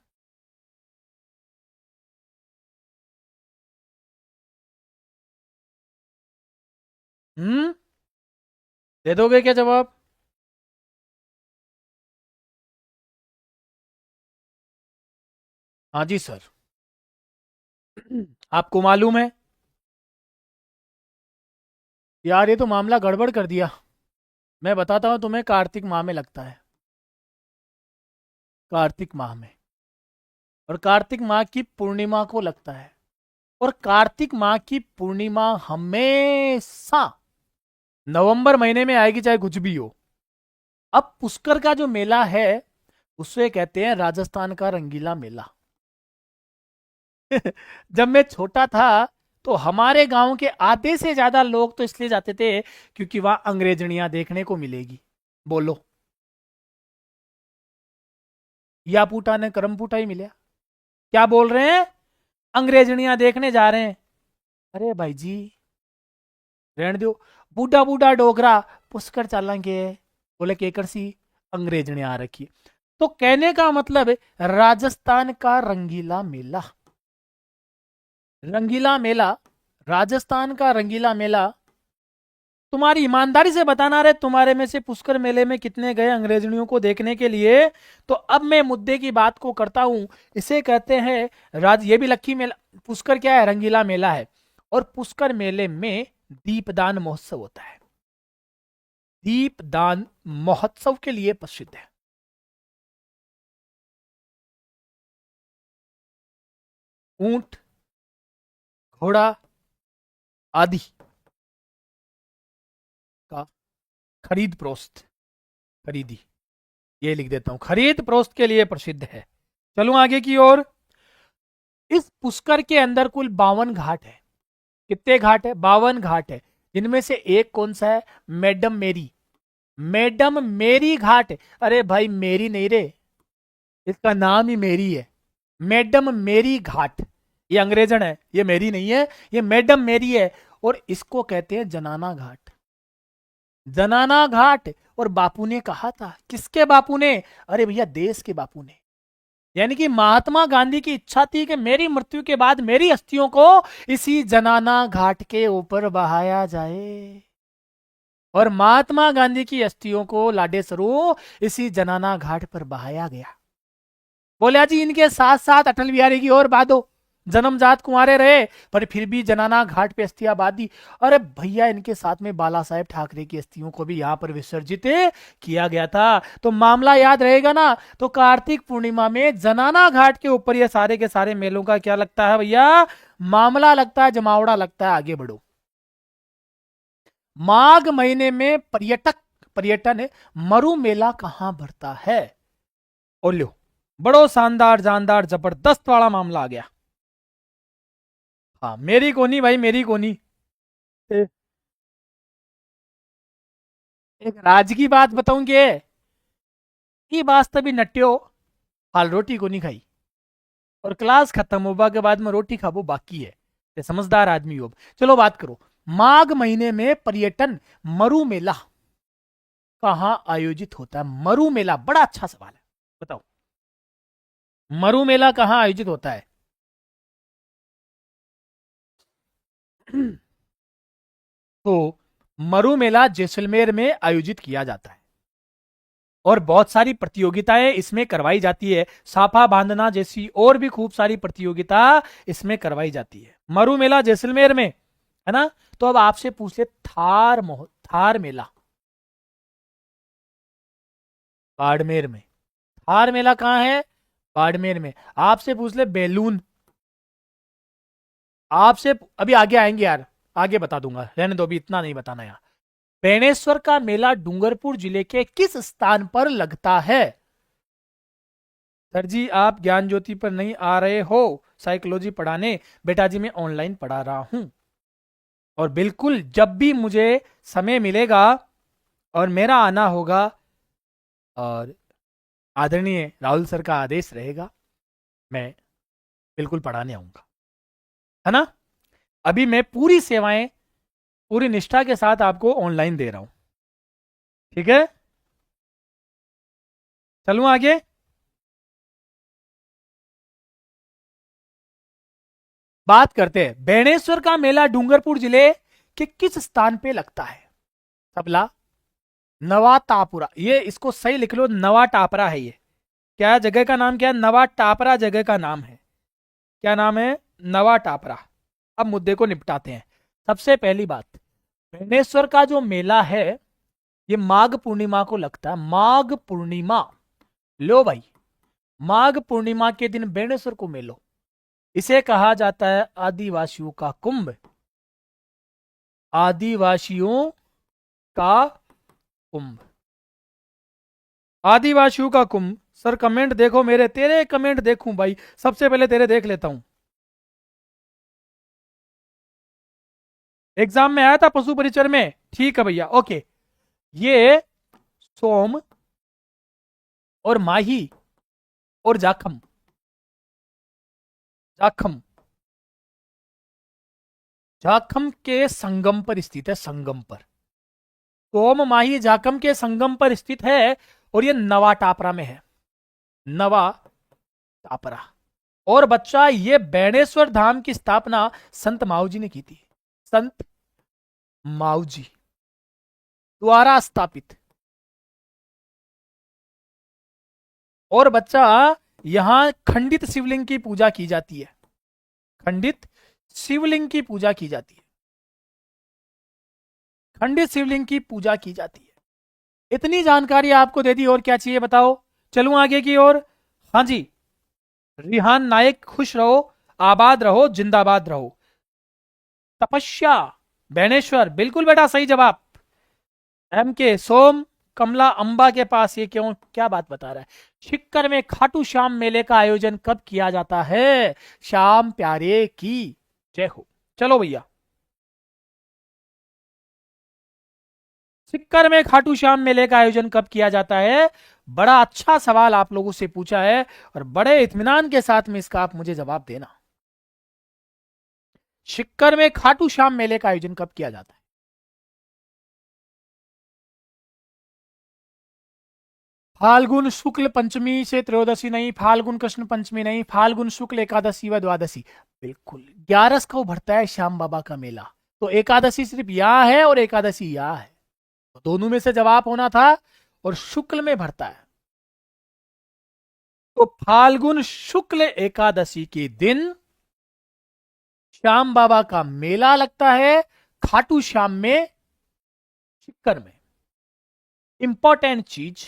दे दोगे क्या जवाब? हाँ जी सर। आपको मालूम है यार, ये तो मामला गड़बड़ कर दिया। मैं बताता हूं तुम्हें, कार्तिक माह में लगता है, कार्तिक माह में। और कार्तिक माह की पूर्णिमा को लगता है। और कार्तिक माह की पूर्णिमा हमेशा नवंबर महीने में आएगी, चाहे कुछ भी हो। अब पुष्कर का जो मेला है उसे कहते हैं राजस्थान का रंगीला मेला। जब मैं छोटा था तो हमारे गांव के आधे से ज्यादा लोग तो इसलिए जाते थे क्योंकि वहां अंग्रेजनियां देखने को मिलेगी। बोलो, या पूटा ने करम पूटा ही मिला। क्या बोल रहे हैं? अंग्रेजनियां देखने जा रहे हैं। अरे भाई जी, रहने दो। बूढ़ा बूढ़ा डोगरा पुष्कर चालांगे, बोले केकर सी अंग्रेजनियां आ रखी। तो कहने का मतलब है राजस्थान का रंगीला मेला, रंगीला मेला, राजस्थान का रंगीला मेला। तुम्हारी ईमानदारी से बताना रहे तुम्हारे में से पुष्कर मेले में कितने गए अंग्रेजनियों को देखने के लिए। तो अब मैं मुद्दे की बात को करता हूं। इसे कहते हैं ये भी लक्की मेला। पुष्कर क्या है? रंगीला मेला है। और पुष्कर मेले में दीपदान महोत्सव होता है। दीपदान महोत्सव के लिए प्रसिद्ध है। ऊंट, घोड़ा आदि का खरीद प्रोस्त, खरीदी, ये लिख देता हूं, खरीद प्रोस्त के लिए प्रसिद्ध है। चलूं आगे की ओर। इस पुष्कर के अंदर कुल 52 घाट है। कितने घाट है? 52 घाट है। जिनमें से एक कौन सा है? मैडम मेरी, मैडम मेरी घाट है। अरे भाई मेरी नहीं रे, इसका नाम ही मेरी है। मैडम मेरी घाट, ये अंग्रेजन है, ये मेरी नहीं है, ये मैडम मेरी है। और इसको कहते हैं जनाना घाट, जनाना घाट। और बापू ने कहा था, किसके बापू ने? अरे भैया देश के बापू ने। यानी कि महात्मा गांधी की इच्छा थी कि मेरी मृत्यु के बाद मेरी अस्थियों को इसी जनाना घाट के ऊपर बहाया जाए। और महात्मा गांधी की अस्थियों को लाडेसरू इसी जनाना घाट पर बहाया गया। बोलिया जी इनके साथ साथ अटल बिहारी की और बादो, जन्मजात कुंवारे रहे पर फिर भी जनाना घाट पे अस्थियां बांधी। अरे भैया इनके साथ में बाला साहेब ठाकरे की अस्थियों को भी यहां पर विसर्जित किया गया था। तो मामला याद रहेगा ना? तो कार्तिक पूर्णिमा में जनाना घाट के ऊपर ये सारे के सारे मेलों का क्या लगता है भैया? मामला लगता है, जमावड़ा लगता है। आगे बढ़ो। माघ महीने में पर्यटन है, मरु मेला कहां भरता है? और लो, बड़ो शानदार जानदार जबरदस्त वाला मामला आ गया। हाँ मेरी कोनी भाई, मेरी कोनी। ए- एक राज की बात बताऊंगे। ये वास्तवी नट्यो हाल रोटी को नहीं खाई और क्लास खत्म होगा के बाद में रोटी खाबो बाकी है। ये समझदार आदमी हो। चलो बात करो। माघ महीने में पर्यटन मरु मेला कहां आयोजित होता है? मरु मेला बड़ा अच्छा सवाल है, बताओ। मरु मेला कहां आयोजित होता है? तो मरु मेला जैसलमेर में आयोजित किया जाता है और बहुत सारी प्रतियोगिताएं इसमें करवाई जाती है। साफा बांधना जैसी और भी खूब सारी प्रतियोगिता इसमें करवाई जाती है। मरु मेला जैसलमेर में है ना? तो अब आपसे पूछ ले, थार मेला बाड़मेर में। थार मेला कहां है? बाड़मेर में। आपसे पूछ ले बैलून, आपसे अभी आगे आएंगे यार, आगे बता दूंगा, रहने दो, अभी इतना नहीं बताना यार। बेणेश्वर का मेला डूंगरपुर जिले के किस स्थान पर लगता है? सर जी आप ज्ञान ज्योति पर नहीं आ रहे हो साइकोलॉजी पढ़ाने? बेटा जी मैं ऑनलाइन पढ़ा रहा हूं और बिल्कुल जब भी मुझे समय मिलेगा और मेरा आना होगा और आदरणीय राहुल सर का आदेश रहेगा, मैं बिल्कुल पढ़ाने आऊंगा, है ना? अभी मैं पूरी सेवाएं पूरी निष्ठा के साथ आपको ऑनलाइन दे रहा हूं, ठीक है? चलूं आगे। बात करते हैं बेणेश्वर का मेला डूंगरपुर जिले के किस स्थान पे लगता है? तबला नवा टापरा, ये इसको सही लिख लो, नवा टापरा है ये। क्या जगह का नाम क्या है? नवा टापरा जगह का नाम है। क्या नाम है? नवा टापरा। अब मुद्दे को निपटाते हैं। सबसे पहली बात, बेणेश्वर का जो मेला है ये माघ पूर्णिमा को लगता है। माघ पूर्णिमा, लो भाई, माघ पूर्णिमा के दिन बेणेश्वर को मेलो। इसे कहा जाता है आदिवासियों का कुंभ, आदिवासियों का कुंभ, आदिवासियों का कुंभ। सर कमेंट देखो मेरे, तेरे कमेंट देखूं भाई, सबसे पहले तेरे देख लेता हूं। एग्जाम में आया था पशु परिचर में, ठीक है भैया, ओके। ये सोम और माही और जाखम, जाखम, जाखम के संगम पर स्थित है, संगम पर। सोम माही जाखम के संगम पर स्थित है और ये नवा टापरा में है, नवा टापरा। और बच्चा, ये बेणेश्वर धाम की स्थापना संत माऊजी ने की थी, संत माऊजी द्वारा स्थापित। और बच्चा, यहां खंडित शिवलिंग की पूजा की जाती है, खंडित शिवलिंग की पूजा की जाती है, खंडित शिवलिंग की पूजा की जाती है। इतनी जानकारी आपको दे दी, और क्या चाहिए बताओ। चलूं आगे की ओर। हाँ जी, रिहान नायक, खुश रहो, आबाद रहो, जिंदाबाद रहो। तपस्या, बेणेश्वर, बिल्कुल बेटा सही जवाब। एम के सोम, कमला अंबा के पास, ये क्यों, क्या बात बता रहा है। शिक्कर में खाटू श्याम मेले का आयोजन कब किया जाता है। श्याम प्यारे की जय हो। चलो भैया, सिक्कर में खाटू श्याम मेले का आयोजन कब किया जाता है। बड़ा अच्छा सवाल आप लोगों से पूछा है, और बड़े इत्मीनान के साथ में इसका आप मुझे जवाब देना। सिक्कर में खाटू श्याम मेले का आयोजन कब किया जाता है। फाल्गुन शुक्ल पंचमी से त्रयोदशी नहीं, फाल्गुन कृष्ण पंचमी नहीं, फाल्गुन शुक्ल एकादशी व द्वादशी। बिल्कुल 11 को भरता है श्याम बाबा का मेला। तो एकादशी सिर्फ यहां है और एकादशी यहां है, तो दोनों में से जवाब होना था, और शुक्ल में भरता है। तो फाल्गुन शुक्ल एकादशी के दिन श्याम बाबा का मेला लगता है, खाटू श्याम में, सिक्कर में। इंपॉर्टेंट चीज,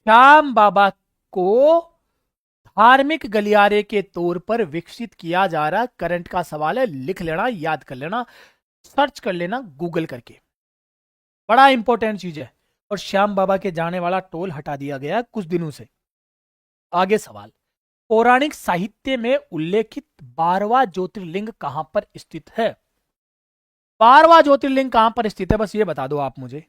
श्याम बाबा को धार्मिक गलियारे के तौर पर विकसित किया जा रहा। करंट का सवाल है, लिख लेना, याद कर लेना, सर्च कर लेना गूगल करके, बड़ा इंपॉर्टेंट चीज है। और श्याम बाबा के जाने वाला टोल हटा दिया गया कुछ दिनों से। आगे सवाल, पौराणिक साहित्य में उल्लेखित 12वां ज्योतिर्लिंग कहां पर स्थित है। 12वां ज्योतिर्लिंग कहां पर स्थित है, बस ये बता दो आप मुझे।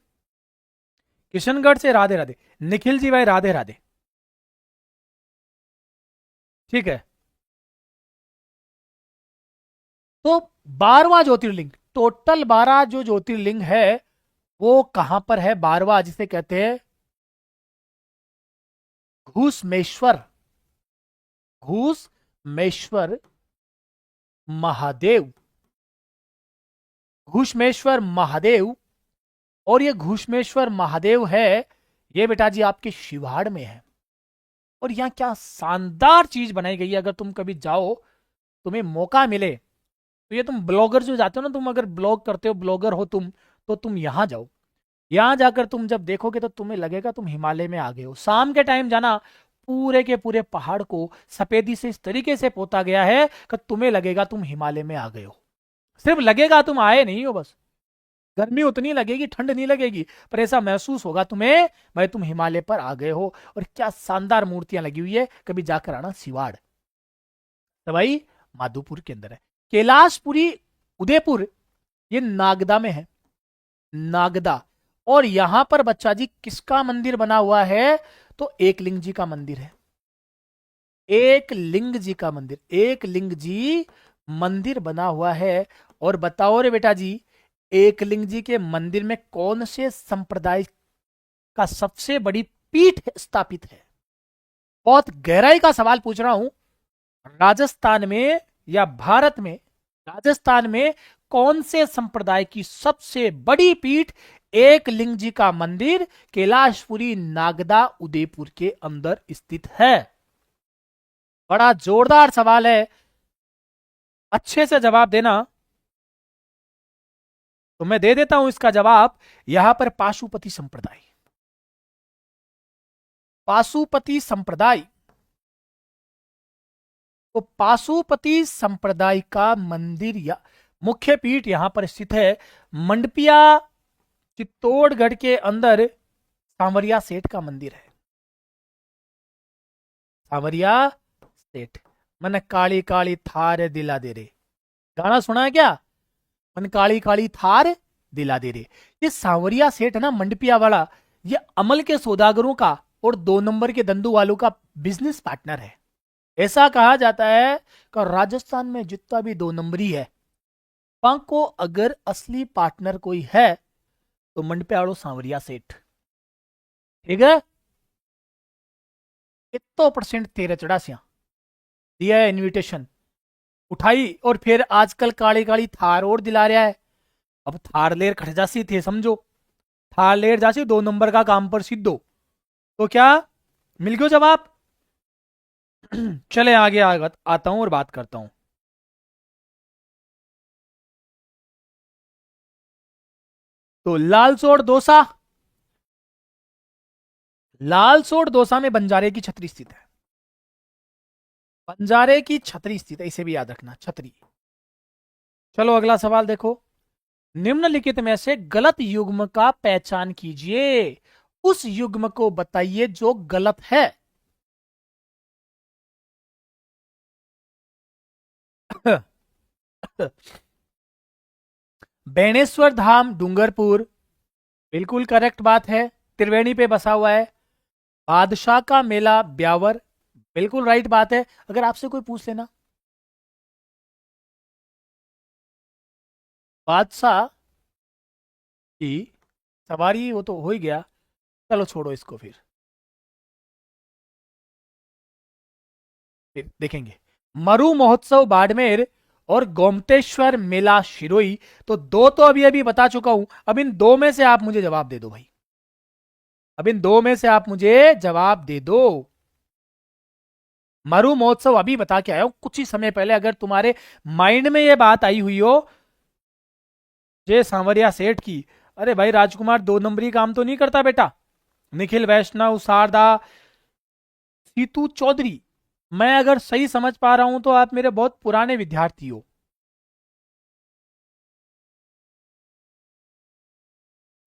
किशनगढ़ से राधे राधे, निखिल जी भाई राधे राधे, ठीक है। तो 12वां ज्योतिर्लिंग, टोटल 12 जो ज्योतिर्लिंग है वो कहां पर है। 12वां जिसे कहते हैं घूसमेश्वर, घूसमेश्वर महादेव, घूसमेश्वर महादेव। और ये घूसमेश्वर महादेव है, ये बेटा जी आपके शिवाड़ में है। और यहां क्या शानदार चीज बनाई गई है, अगर तुम कभी जाओ, तुम्हें मौका मिले, तो ये तुम ब्लॉगर जो जाते हो ना, तुम अगर ब्लॉग करते हो, ब्लॉगर हो तुम, तो तुम यहां जाओ। यहां जाकर तुम जब देखोगे तो तुम्हें लगेगा तुम हिमालय में आ गए हो। शाम के टाइम जाना, पूरे के पूरे पहाड़ को सफेदी से इस तरीके से पोता गया है कि तुम्हें लगेगा तुम हिमालय में आ गए हो। सिर्फ लगेगा, तुम आए नहीं हो बस। गर्मी उतनी लगेगी, ठंड नहीं लगेगी, पर ऐसा महसूस होगा तुम्हें भाई तुम हिमालय पर आ गए हो। और क्या शानदार मूर्तियां लगी हुई है, कभी जाकर आना सिवाड़, तो भाई माधोपुर के अंदर है। कैलाशपुरी उदयपुर, ये नागदा में है, नागदा। और यहां पर बच्चा जी किसका मंदिर बना हुआ है, तो एक लिंग जी का मंदिर है, एक लिंग जी का मंदिर, एक लिंग जी मंदिर बना हुआ है। और बताओ रे बेटा जी, एक लिंग जी के मंदिर में कौन से संप्रदाय का सबसे बड़ी पीठ स्थापित है। बहुत गहराई का सवाल पूछ रहा हूं। राजस्थान में या भारत में, राजस्थान में कौन से संप्रदाय की सबसे बड़ी पीठ, एक लिंग जी का मंदिर कैलाशपुरी नागदा उदयपुर के अंदर स्थित है। बड़ा जोरदार सवाल है, अच्छे से जवाब देना। तो मैं दे देता हूं इसका जवाब। यहां पर पाशुपति संप्रदाय, पाशुपति संप्रदाय। तो पाशुपति संप्रदाय का मंदिर या मुख्य पीठ यहां पर स्थित है। मंडपिया चित्तौड़गढ़ के अंदर सांवरिया सेठ का मंदिर है, सांवरिया सेठ। मैंने काली काली थार दिला दे रे, गाना सुना है क्या। मन काली काली थार दिला दे रे। ये सांवरिया सेठ है ना मंडपिया वाला, ये अमल के सौदागरों का और 2 नंबर के धंधू वालों का बिजनेस पार्टनर है। ऐसा कहा जाता है कि राजस्थान में जितना भी 2 नंबरी है, वहां को अगर असली पार्टनर कोई है तो मंडपिया वालों सांवरिया सेठ। ठीक है, कितो % तेरे चढ़ा सिया दिया है इनविटेशन, उठाई, और फिर आजकल काली काली थार और दिला रहा है। अब थार लेर खट जासी थे समझो, थार लेर जासी 2 नंबर का काम पर सिद्धो, तो क्या मिल गयो जवाब। चले आगे आता हूं और बात करता हूं। तो लालसोड़ दोसा, लालसोड़ दोसा में बंजारे की छतरी स्थित है। बंजारे की छतरी स्थित है, इसे भी याद रखना, छतरी। चलो अगला सवाल देखो। निम्नलिखित में से गलत युग्म का पहचान कीजिए, उस युग्म को बताइए जो गलत है। बेणेश्वर धाम डूंगरपुर, बिल्कुल करेक्ट बात है, त्रिवेणी पे बसा हुआ है। बादशाह का मेला ब्यावर, बिल्कुल राइट बात है। अगर आपसे कोई पूछ लेना बादशाह की सवारी, वो तो हो ही गया, चलो छोड़ो इसको, फिर देखेंगे। मरु महोत्सव बाड़मेर और गोमतेश्वर मेला शिरोई, तो दो तो अभी अभी बता चुका हूं। अब इन दो में से आप मुझे जवाब दे दो भाई, अब इन दो में से आप मुझे जवाब दे दो। मरु महोत्सव अभी बता के आया हूं कुछ ही समय पहले, अगर तुम्हारे माइंड में यह बात आई हुई हो जय सांवरिया सेठ की, अरे भाई राजकुमार 2 नंबरी काम तो नहीं करता बेटा। निखिल वैष्णव, शारदा, सीतू चौधरी, मैं अगर सही समझ पा रहा हूं तो आप मेरे बहुत पुराने विद्यार्थी हो।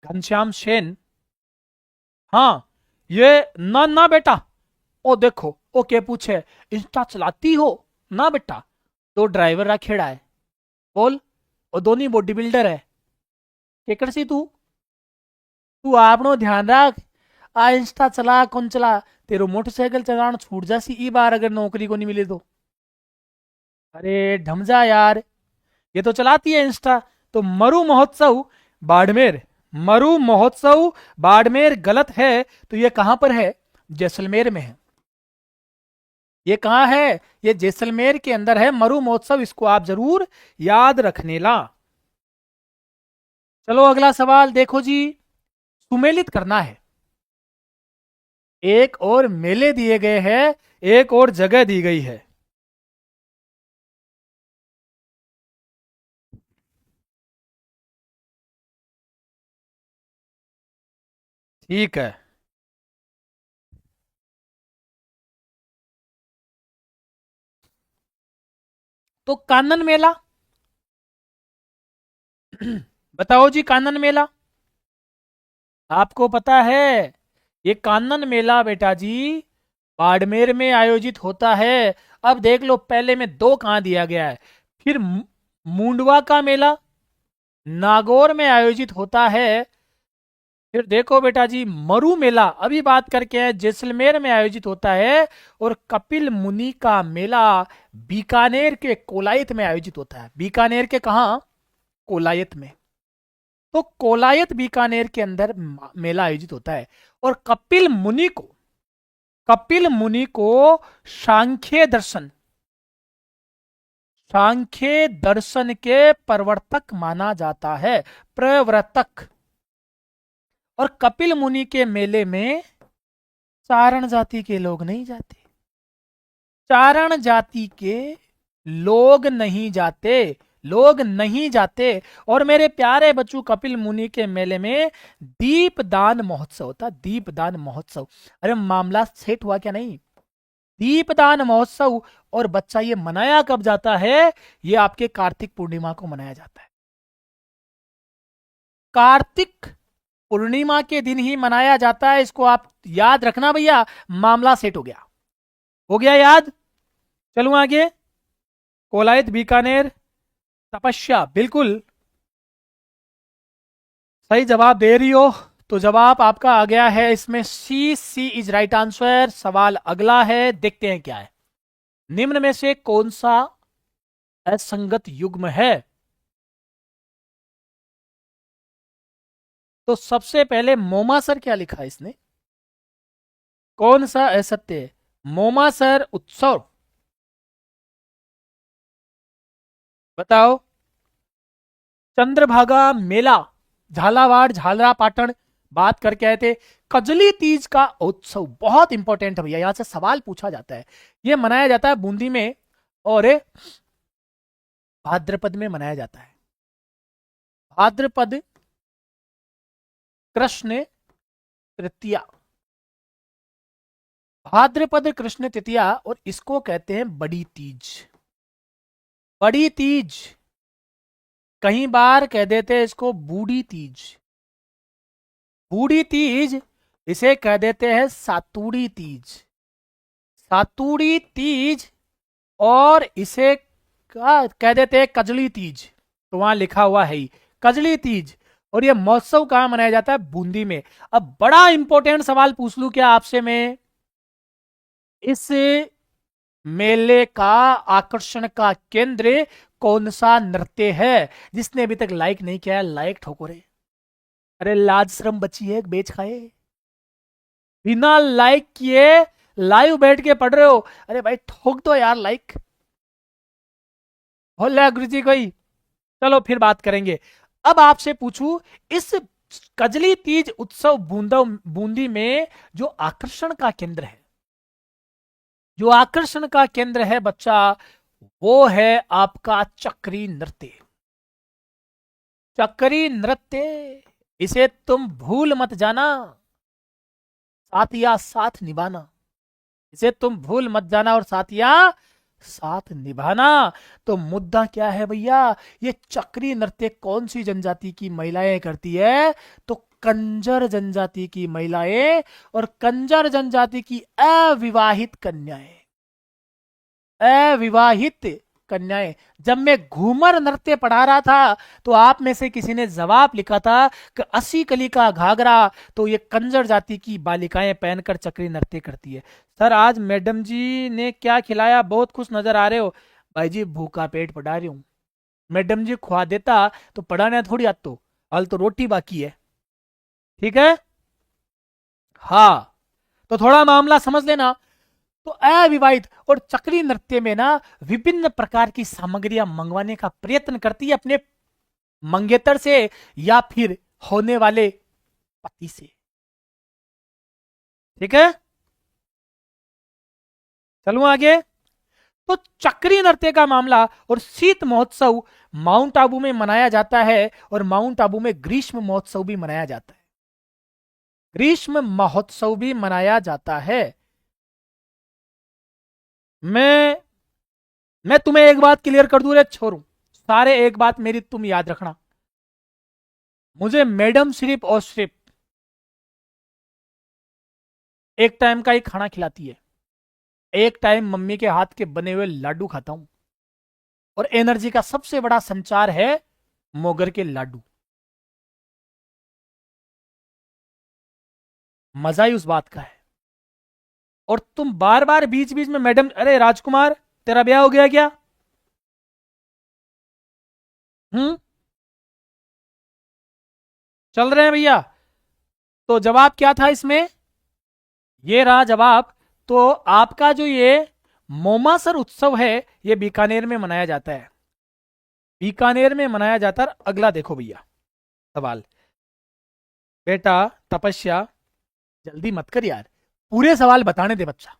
घनश्याम सेन, हाँ, ये ना ना बेटा, ओ देखो ओ के पूछे इंस्टा चलाती हो ना बेटा, दो ड्राइवर रखेड़ा है, बोल, और दोनों बॉडी बिल्डर है, केकर सी तू, तू आपनो ध्यान रख, आ इंस्टा चला कौन चला, तेरो मोटरसाइकिल चलाना छूट जासी ई बार अगर नौकरी को नहीं मिले तो। अरे ढमजा यार, ये तो चलाती है इंस्टा। तो मरु महोत्सव बाड़मेर, मरु महोत्सव बाड़मेर गलत है, तो ये कहां पर है, जैसलमेर में है। ये कहां है, ये जैसलमेर के अंदर है मरु महोत्सव, इसको आप जरूर याद रखने ला। चलो अगला सवाल देखो जी, सुमेलित करना है। एक और मेले दिए गए हैं, एक और जगह दी गई है। ठीक है, तो कानन मेला, बताओ जी, कानन मेला आपको पता है, ये कानन मेला बेटा जी बाड़मेर में आयोजित होता है। अब देख लो, पहले में 2 कहां दिया गया है, फिर मुंडवा का मेला नागौर में आयोजित होता है, फिर देखो बेटा जी मरु मेला अभी बात करके है जैसलमेर में आयोजित होता है, और कपिल मुनि का मेला बीकानेर के कोलायत में आयोजित होता है। बीकानेर के कहा, कोलायत में। तो कोलायत बीकानेर के अंदर मेला आयोजित होता है। और कपिल मुनि को सांख्य दर्शन, सांख्य दर्शन के प्रवर्तक माना जाता है, प्रवर्तक। और कपिल मुनि के मेले में चारण जाति के लोग नहीं जाते, चारण जाति के लोग नहीं जाते, लोग नहीं जाते। और मेरे प्यारे बच्चों, कपिल मुनि के मेले में दीपदान महोत्सव होता, दीपदान महोत्सव। अरे मामला सेट हुआ क्या नहीं, दीपदान महोत्सव। और बच्चा ये मनाया कब जाता है, ये आपके कार्तिक पूर्णिमा को मनाया जाता है, कार्तिक पूर्णिमा के दिन ही मनाया जाता है, इसको आप याद रखना भैया। मामला सेट हो गया याद। चलूं आगे, कोलायत बीकानेर तपस्या, बिल्कुल सही जवाब दे रही हो तो जवाब आपका आ गया है इसमें सी इज राइट आंसर। सवाल अगला है, देखते हैं क्या है। निम्न में से कौन सा असंगत युग्म है? तो सबसे पहले मोमासर क्या लिखा है इसने? कौन सा असत्य है? मोमासर उत्सव, बताओ। चंद्रभागा मेला, झालावाड़ झालरा पाटन बात करके आए थे। कजली तीज का उत्सव बहुत इंपॉर्टेंट है भैया, यहां से सवाल पूछा जाता है। यह मनाया जाता है बूंदी में और भाद्रपद में मनाया जाता है। भाद्रपद कृष्ण तृतीया, भाद्रपद कृष्ण तृतीया, और इसको कहते हैं बड़ी तीज। बड़ी तीज, कहीं बार कह देते हैं इसको बूढ़ी तीज। बूढ़ी तीज, इसे कह देते हैं सातुड़ी तीज। सातुड़ी तीज, और इसे कह देते हैं कजली तीज। तो वहां लिखा हुआ है ही कजली तीज। और यह महोत्सव कहां मनाया जाता है? बूंदी में। अब बड़ा इंपॉर्टेंट सवाल पूछ लूं क्या आपसे मैं? इस मेले का आकर्षण का केंद्र कौन सा नृत्य है? जिसने अभी तक लाइक नहीं किया है, लाइक ठोको रे। अरे लाज शर्म बची है, बेच खाए। बिना लाइक किए लाइव बैठ के पढ़ रहे हो, अरे भाई ठोक दो यार लाइक। हो गुरु जी कोई। चलो फिर बात करेंगे। अब आपसे पूछूं, इस कजली तीज उत्सव बूंदी में जो आकर्षण का केंद्र है, जो आकर्षण का केंद्र है बच्चा, वो है आपका चक्री नृत्य। चक्री नृत्य, इसे तुम भूल मत जाना, साथिया साथ निभाना। इसे तुम भूल मत जाना और साथिया साथ निभाना। तो मुद्दा क्या है भैया? ये चक्री नृत्य कौन सी जनजाति की महिलाएं करती है? तो कंजर जनजाति की महिलाएं और कंजर जनजाति की अविवाहित कन्याएं। अविवाहित कन्याएं। जब मैं घूमर नृत्य पढ़ा रहा था तो आप में से किसी ने जवाब लिखा था कि 80 कली का घाघरा तो ये कंजर जाति की बालिकाएं पहनकर चक्री नृत्य करती है। सर आज मैडम जी ने क्या खिलाया? बहुत खुश नजर आ रहे हो। भाई जी भूखा पेट पढ़ा रही हूं। मैडम जी खुआ देता तो पढ़ाना थोड़ी आता, तो हाल तो रोटी बाकी है। ठीक है, हाँ। तो थोड़ा मामला समझ लेना। तो अविवाहित और चक्री नृत्य में ना विभिन्न प्रकार की सामग्रियां मंगवाने का प्रयत्न करती है अपने मंगेतर से या फिर होने वाले पति से। ठीक है, चलूं आगे। तो चक्री नृत्य का मामला और शीत महोत्सव माउंट आबू में मनाया जाता है, और माउंट आबू में ग्रीष्म महोत्सव भी मनाया जाता है। ग्रीष्म महोत्सव भी मनाया जाता है। मैं मैं तुम्हें एक बात क्लियर कर दूं रे छोरू, सारे एक बात मेरी तुम याद रखना। मुझे मैडम सिर्फ और सिर्फ एक टाइम का ही खाना खिलाती है। एक टाइम मम्मी के हाथ के बने हुए लाडू खाता हूं, और एनर्जी का सबसे बड़ा संचार है मोगर के लाडू। मजा ही उस बात का है। और तुम बार बार बीच बीच में मैडम, अरे राजकुमार तेरा ब्याह हो गया क्या? हम्म, चल रहे हैं भैया। तो जवाब क्या था इसमें? ये रहा जवाब। तो आपका जो ये मोमासर उत्सव है, ये बीकानेर में मनाया जाता है। बीकानेर में मनाया जाता है। अगला देखो भैया सवाल। बेटा तपस्या, जल्दी मत कर यार, पूरे सवाल बताने दे बच्चा,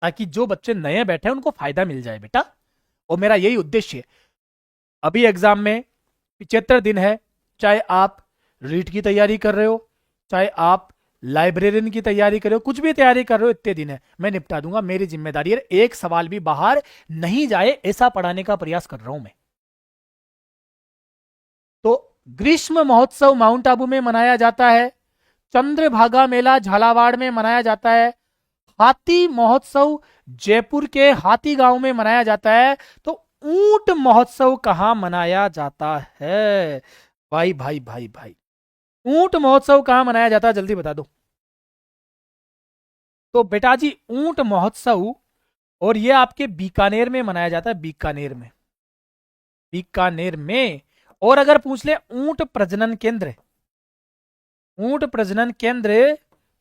ताकि जो बच्चे नए बैठे हैं उनको फायदा मिल जाए बेटा। और मेरा यही उद्देश्य है। अभी एग्जाम में 75 दिन है, चाहे आप रीट की तैयारी कर रहे हो, चाहे आप लाइब्रेरियन की तैयारी कर रहे हो, कुछ भी तैयारी कर रहे हो, इतने दिन है, मैं निपटा दूंगा। मेरी जिम्मेदारी है, एक सवाल भी बाहर नहीं जाए ऐसा पढ़ाने का प्रयास कर रहा हूं मैं। तो ग्रीष्म महोत्सव माउंट आबू में मनाया जाता है। चंद्रभागा मेला झालावाड़ में मनाया जाता है। हाथी महोत्सव जयपुर के हाथी गांव में मनाया जाता है। तो ऊंट महोत्सव कहां मनाया जाता है? भाई भाई भाई भाई, ऊंट महोत्सव कहां मनाया जाता है, जल्दी बता दो। तो बेटा जी ऊंट महोत्सव, और ये आपके बीकानेर में मनाया जाता है, बीकानेर में, बीकानेर में। और अगर पूछ ले ऊंट प्रजनन केंद्र, ऊंट प्रजनन केंद्र,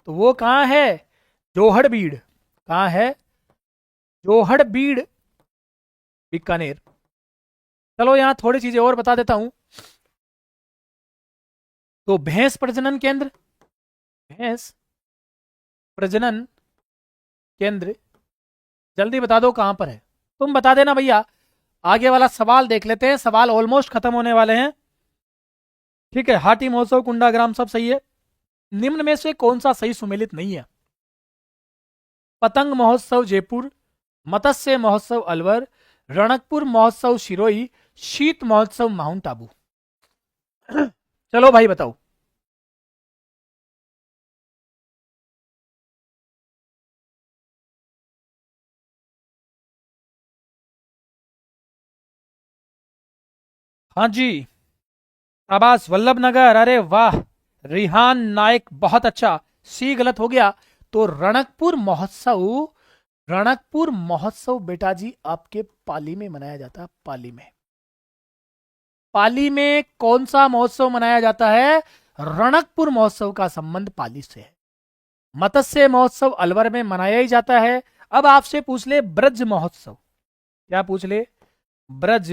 तो वो कहां है, जोहड़बीड़। कहां है, जोहड़बीड़, बीकानेर। चलो यहां थोड़ी चीजें और बता देता हूं। तो भैंस प्रजनन केंद्र, भैंस प्रजनन केंद्र, जल्दी बता दो कहां पर है, तुम बता देना भैया। आगे वाला सवाल देख लेते हैं, सवाल ऑलमोस्ट खत्म होने वाले हैं। ठीक है, हाटी महोत्सव, कुंडाग्राम, सब सही है। निम्न में से कौन सा सही सुमेलित नहीं है? पतंग महोत्सव जयपुर, मत्स्य महोत्सव अलवर, रणकपुर महोत्सव शिरोई, शीत महोत्सव माउंट आबू। चलो भाई बताओ। हाँ जी, आवास वल्लभ नगर, अरे वाह, रिहान नायक, बहुत अच्छा। सी गलत हो गया। तो रणकपुर महोत्सव, रणकपुर महोत्सव बेटा जी आपके पाली में मनाया जाता है, पाली में। पाली में कौन सा महोत्सव मनाया जाता है? रणकपुर महोत्सव का संबंध पाली से है। मत्स्य महोत्सव अलवर में मनाया ही जाता है। अब आपसे पूछ ले ब्रज महोत्सव, क्या पूछ ले, ब्रज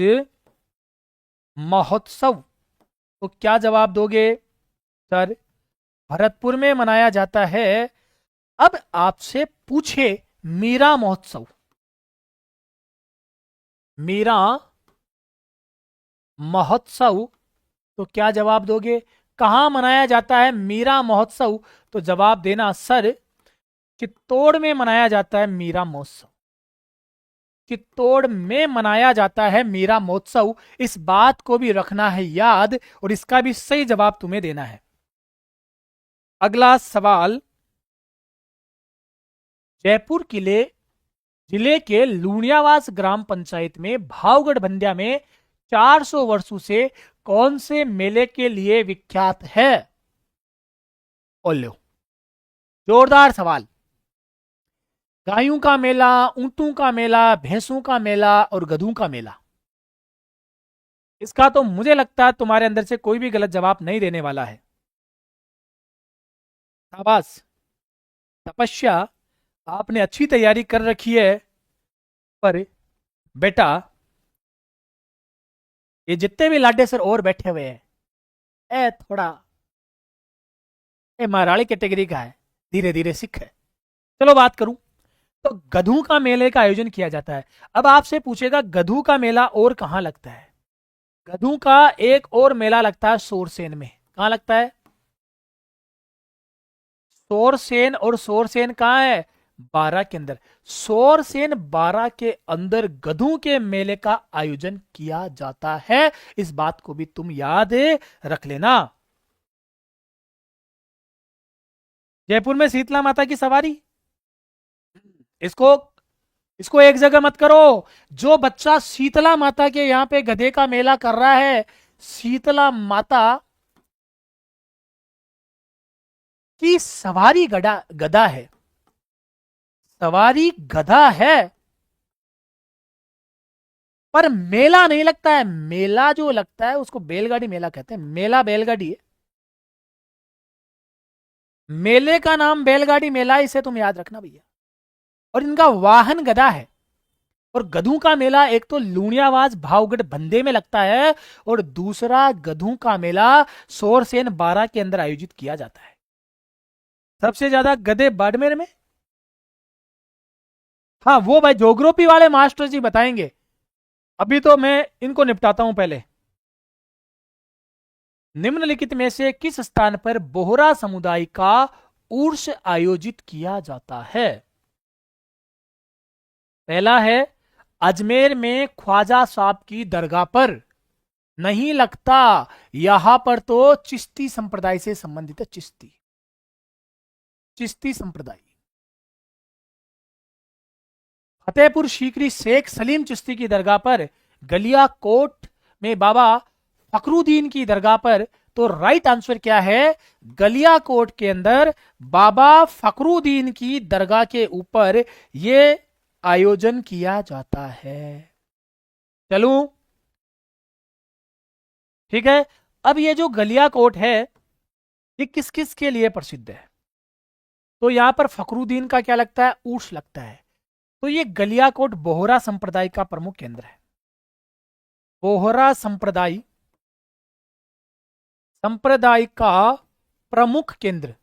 महोत्सव, तो क्या जवाब दोगे? सर भरतपुर में मनाया जाता है। अब आपसे पूछे मीरा महोत्सव, मीरा महोत्सव, तो क्या जवाब दोगे? कहां मनाया जाता है मीरा महोत्सव? तो जवाब देना सर, चित्तौड़ में मनाया जाता है मीरा महोत्सव, चित्तौड़ में मनाया जाता है मीरा महोत्सव। इस बात को भी रखना है याद, और इसका भी सही जवाब तुम्हें देना है। अगला सवाल, जयपुर किले जिले के लूणियावास ग्राम पंचायत में भावगढ़ बंदिया में 400 वर्षों से कौन से मेले के लिए विख्यात है? ओलो, जोरदार सवाल। गायों का मेला, ऊंटों का मेला, भैंसों का मेला और गधों का मेला। इसका तो मुझे लगता है तुम्हारे अंदर से कोई भी गलत जवाब नहीं देने वाला है। शाबाश, तपस्या, आपने अच्छी तैयारी कर रखी है। पर बेटा ये जितने भी लाडे सर और बैठे हुए हैं, ए थोड़ा, ए महाराणी कैटेगरी का है, धीरे धीरे सीख है। चलो बात करूं, तो गधों का मेले का आयोजन किया जाता है। अब आपसे पूछेगा गधों का मेला और कहां लगता है? गधों का एक और मेला लगता है सोरसेन में। कहां लगता है? सोरसेन, और सोरसेन कहां है? बारा के अंदर। सोरसेन बारा के अंदर गधों के मेले का आयोजन किया जाता है। इस बात को भी तुम याद रख लेना। जयपुर में शीतला माता की सवारी, इसको इसको एक जगह मत करो। जो बच्चा शीतला माता के यहां पे गधे का मेला कर रहा है, शीतला माता की सवारी गधा है, सवारी गधा है, पर मेला नहीं लगता है। मेला जो लगता है उसको बैलगाड़ी मेला कहते हैं, मेला बैलगाड़ी है। मेले का नाम बैलगाड़ी मेला, इसे तुम याद रखना भैया। और इनका वाहन गधा है। और गधों का मेला एक तो लूणियावास भावगढ़ बंदे में लगता है, और दूसरा गधों का मेला सोरसेन बारा के अंदर आयोजित किया जाता है। सबसे ज्यादा गधे बाड़मेर में। हाँ वो भाई ज्योग्राफी वाले मास्टर जी बताएंगे, अभी तो मैं इनको निपटाता हूं पहले। निम्नलिखित में से किस स्थान पर बोहरा समुदाय का उर्स आयोजित किया जाता है? पहला है अजमेर में ख्वाजा साहब की दरगाह पर। नहीं लगता, यहां पर तो चिश्ती संप्रदाय से संबंधित है, चिश्ती, चिश्ती संप्रदाय। फतेहपुर सीकरी शेख सलीम चिश्ती की दरगाह पर, गलिया कोट में बाबा फकरुद्दीन की दरगाह पर, तो राइट आंसर क्या है? गलियाकोट के अंदर बाबा फखरुद्दीन की दरगाह के ऊपर यह आयोजन किया जाता है। चलूं? ठीक है। अब ये जो गलियाकोट है ये किस किस के लिए प्रसिद्ध है? तो यहां पर फखरुद्दीन का क्या लगता है? ऊर्ष लगता है। तो ये गलियाकोट बोहरा संप्रदाय का प्रमुख केंद्र है। बोहरा संप्रदाय का प्रमुख केंद्र,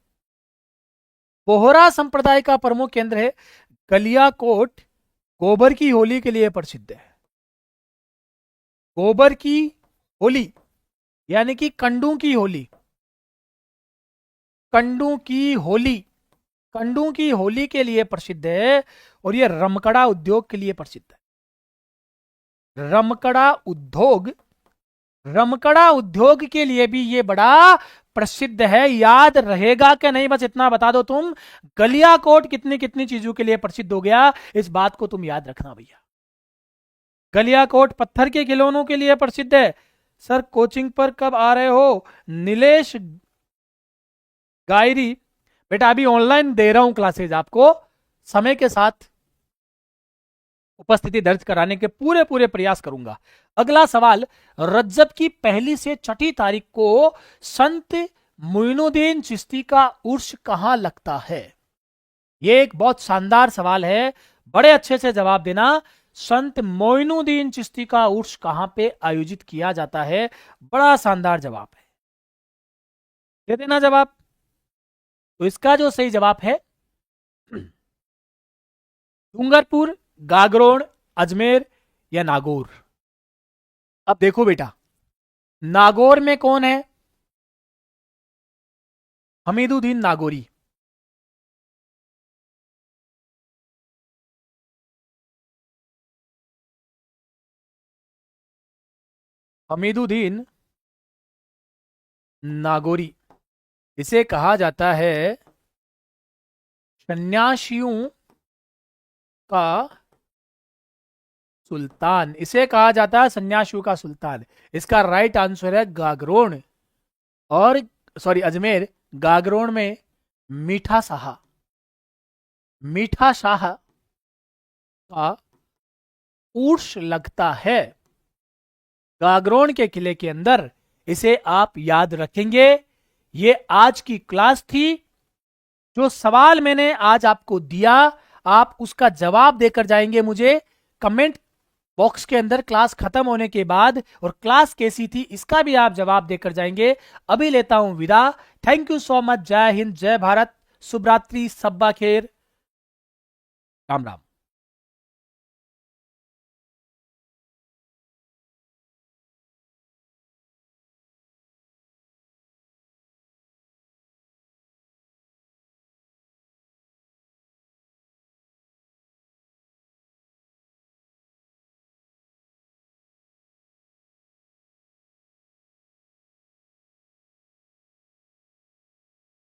बोहरा संप्रदाय का प्रमुख केंद्र है। गलियाकोट गोबर की होली के लिए प्रसिद्ध है। गोबर की होली यानी कि कंडू की होली, कंडू की होली, कंडू की होली के लिए प्रसिद्ध है। और यह रमकड़ा उद्योग के लिए प्रसिद्ध है। रमकड़ा उद्योग, रमकड़ा उद्योग के लिए भी ये बड़ा प्रसिद्ध है। याद रहेगा कि नहीं, बस इतना बता दो तुम, गलियाकोट कितनी कितनी चीजों के लिए प्रसिद्ध हो गया, इस बात को तुम याद रखना भैया। गलियाकोट पत्थर के खिलौनों के लिए प्रसिद्ध है। सर कोचिंग पर कब आ रहे हो? नीलेश गायरी, बेटा अभी ऑनलाइन दे रहा हूं क्लासेज, आपको समय के साथ उपस्थिति दर्ज कराने के पूरे पूरे प्रयास करूंगा। अगला सवाल, रज्जब की पहली से छठी तारीख को संत मोइनुद्दीन चिश्ती का उर्स कहां लगता है? यह एक बहुत शानदार सवाल है, बड़े अच्छे से जवाब देना। संत मोइनुद्दीन चिश्ती का उर्स कहां पे आयोजित किया जाता है? बड़ा शानदार जवाब है, दे देना जवाब। तो इसका जो सही जवाब है डूंगरपुर, गागरोन, अजमेर या नागौर। अब देखो बेटा, नागौर में कौन है? हमीदुद्दीन नागौरी। हमीदुद्दीन नागौरी, इसे कहा जाता है सन्यासियों का सुल्तान, इसे कहा जाता है सन्यासियों का सुल्तान। इसका राइट आंसर है गागरोन, और सॉरी अजमेर। गागरोन में मीठा शाह, मीठा शाह का उर्स लगता है गागरोन के किले के अंदर। इसे आप याद रखेंगे। ये आज की क्लास थी। जो सवाल मैंने आज आपको दिया, आप उसका जवाब देकर जाएंगे मुझे कमेंट बॉक्स के अंदर क्लास खत्म होने के बाद, और क्लास कैसी थी इसका भी आप जवाब देकर जाएंगे। अभी लेता हूं विदा। Thank you so much. जय हिंद, जय भारत, शुभ रात्रि, सब्बा खेर, राम राम।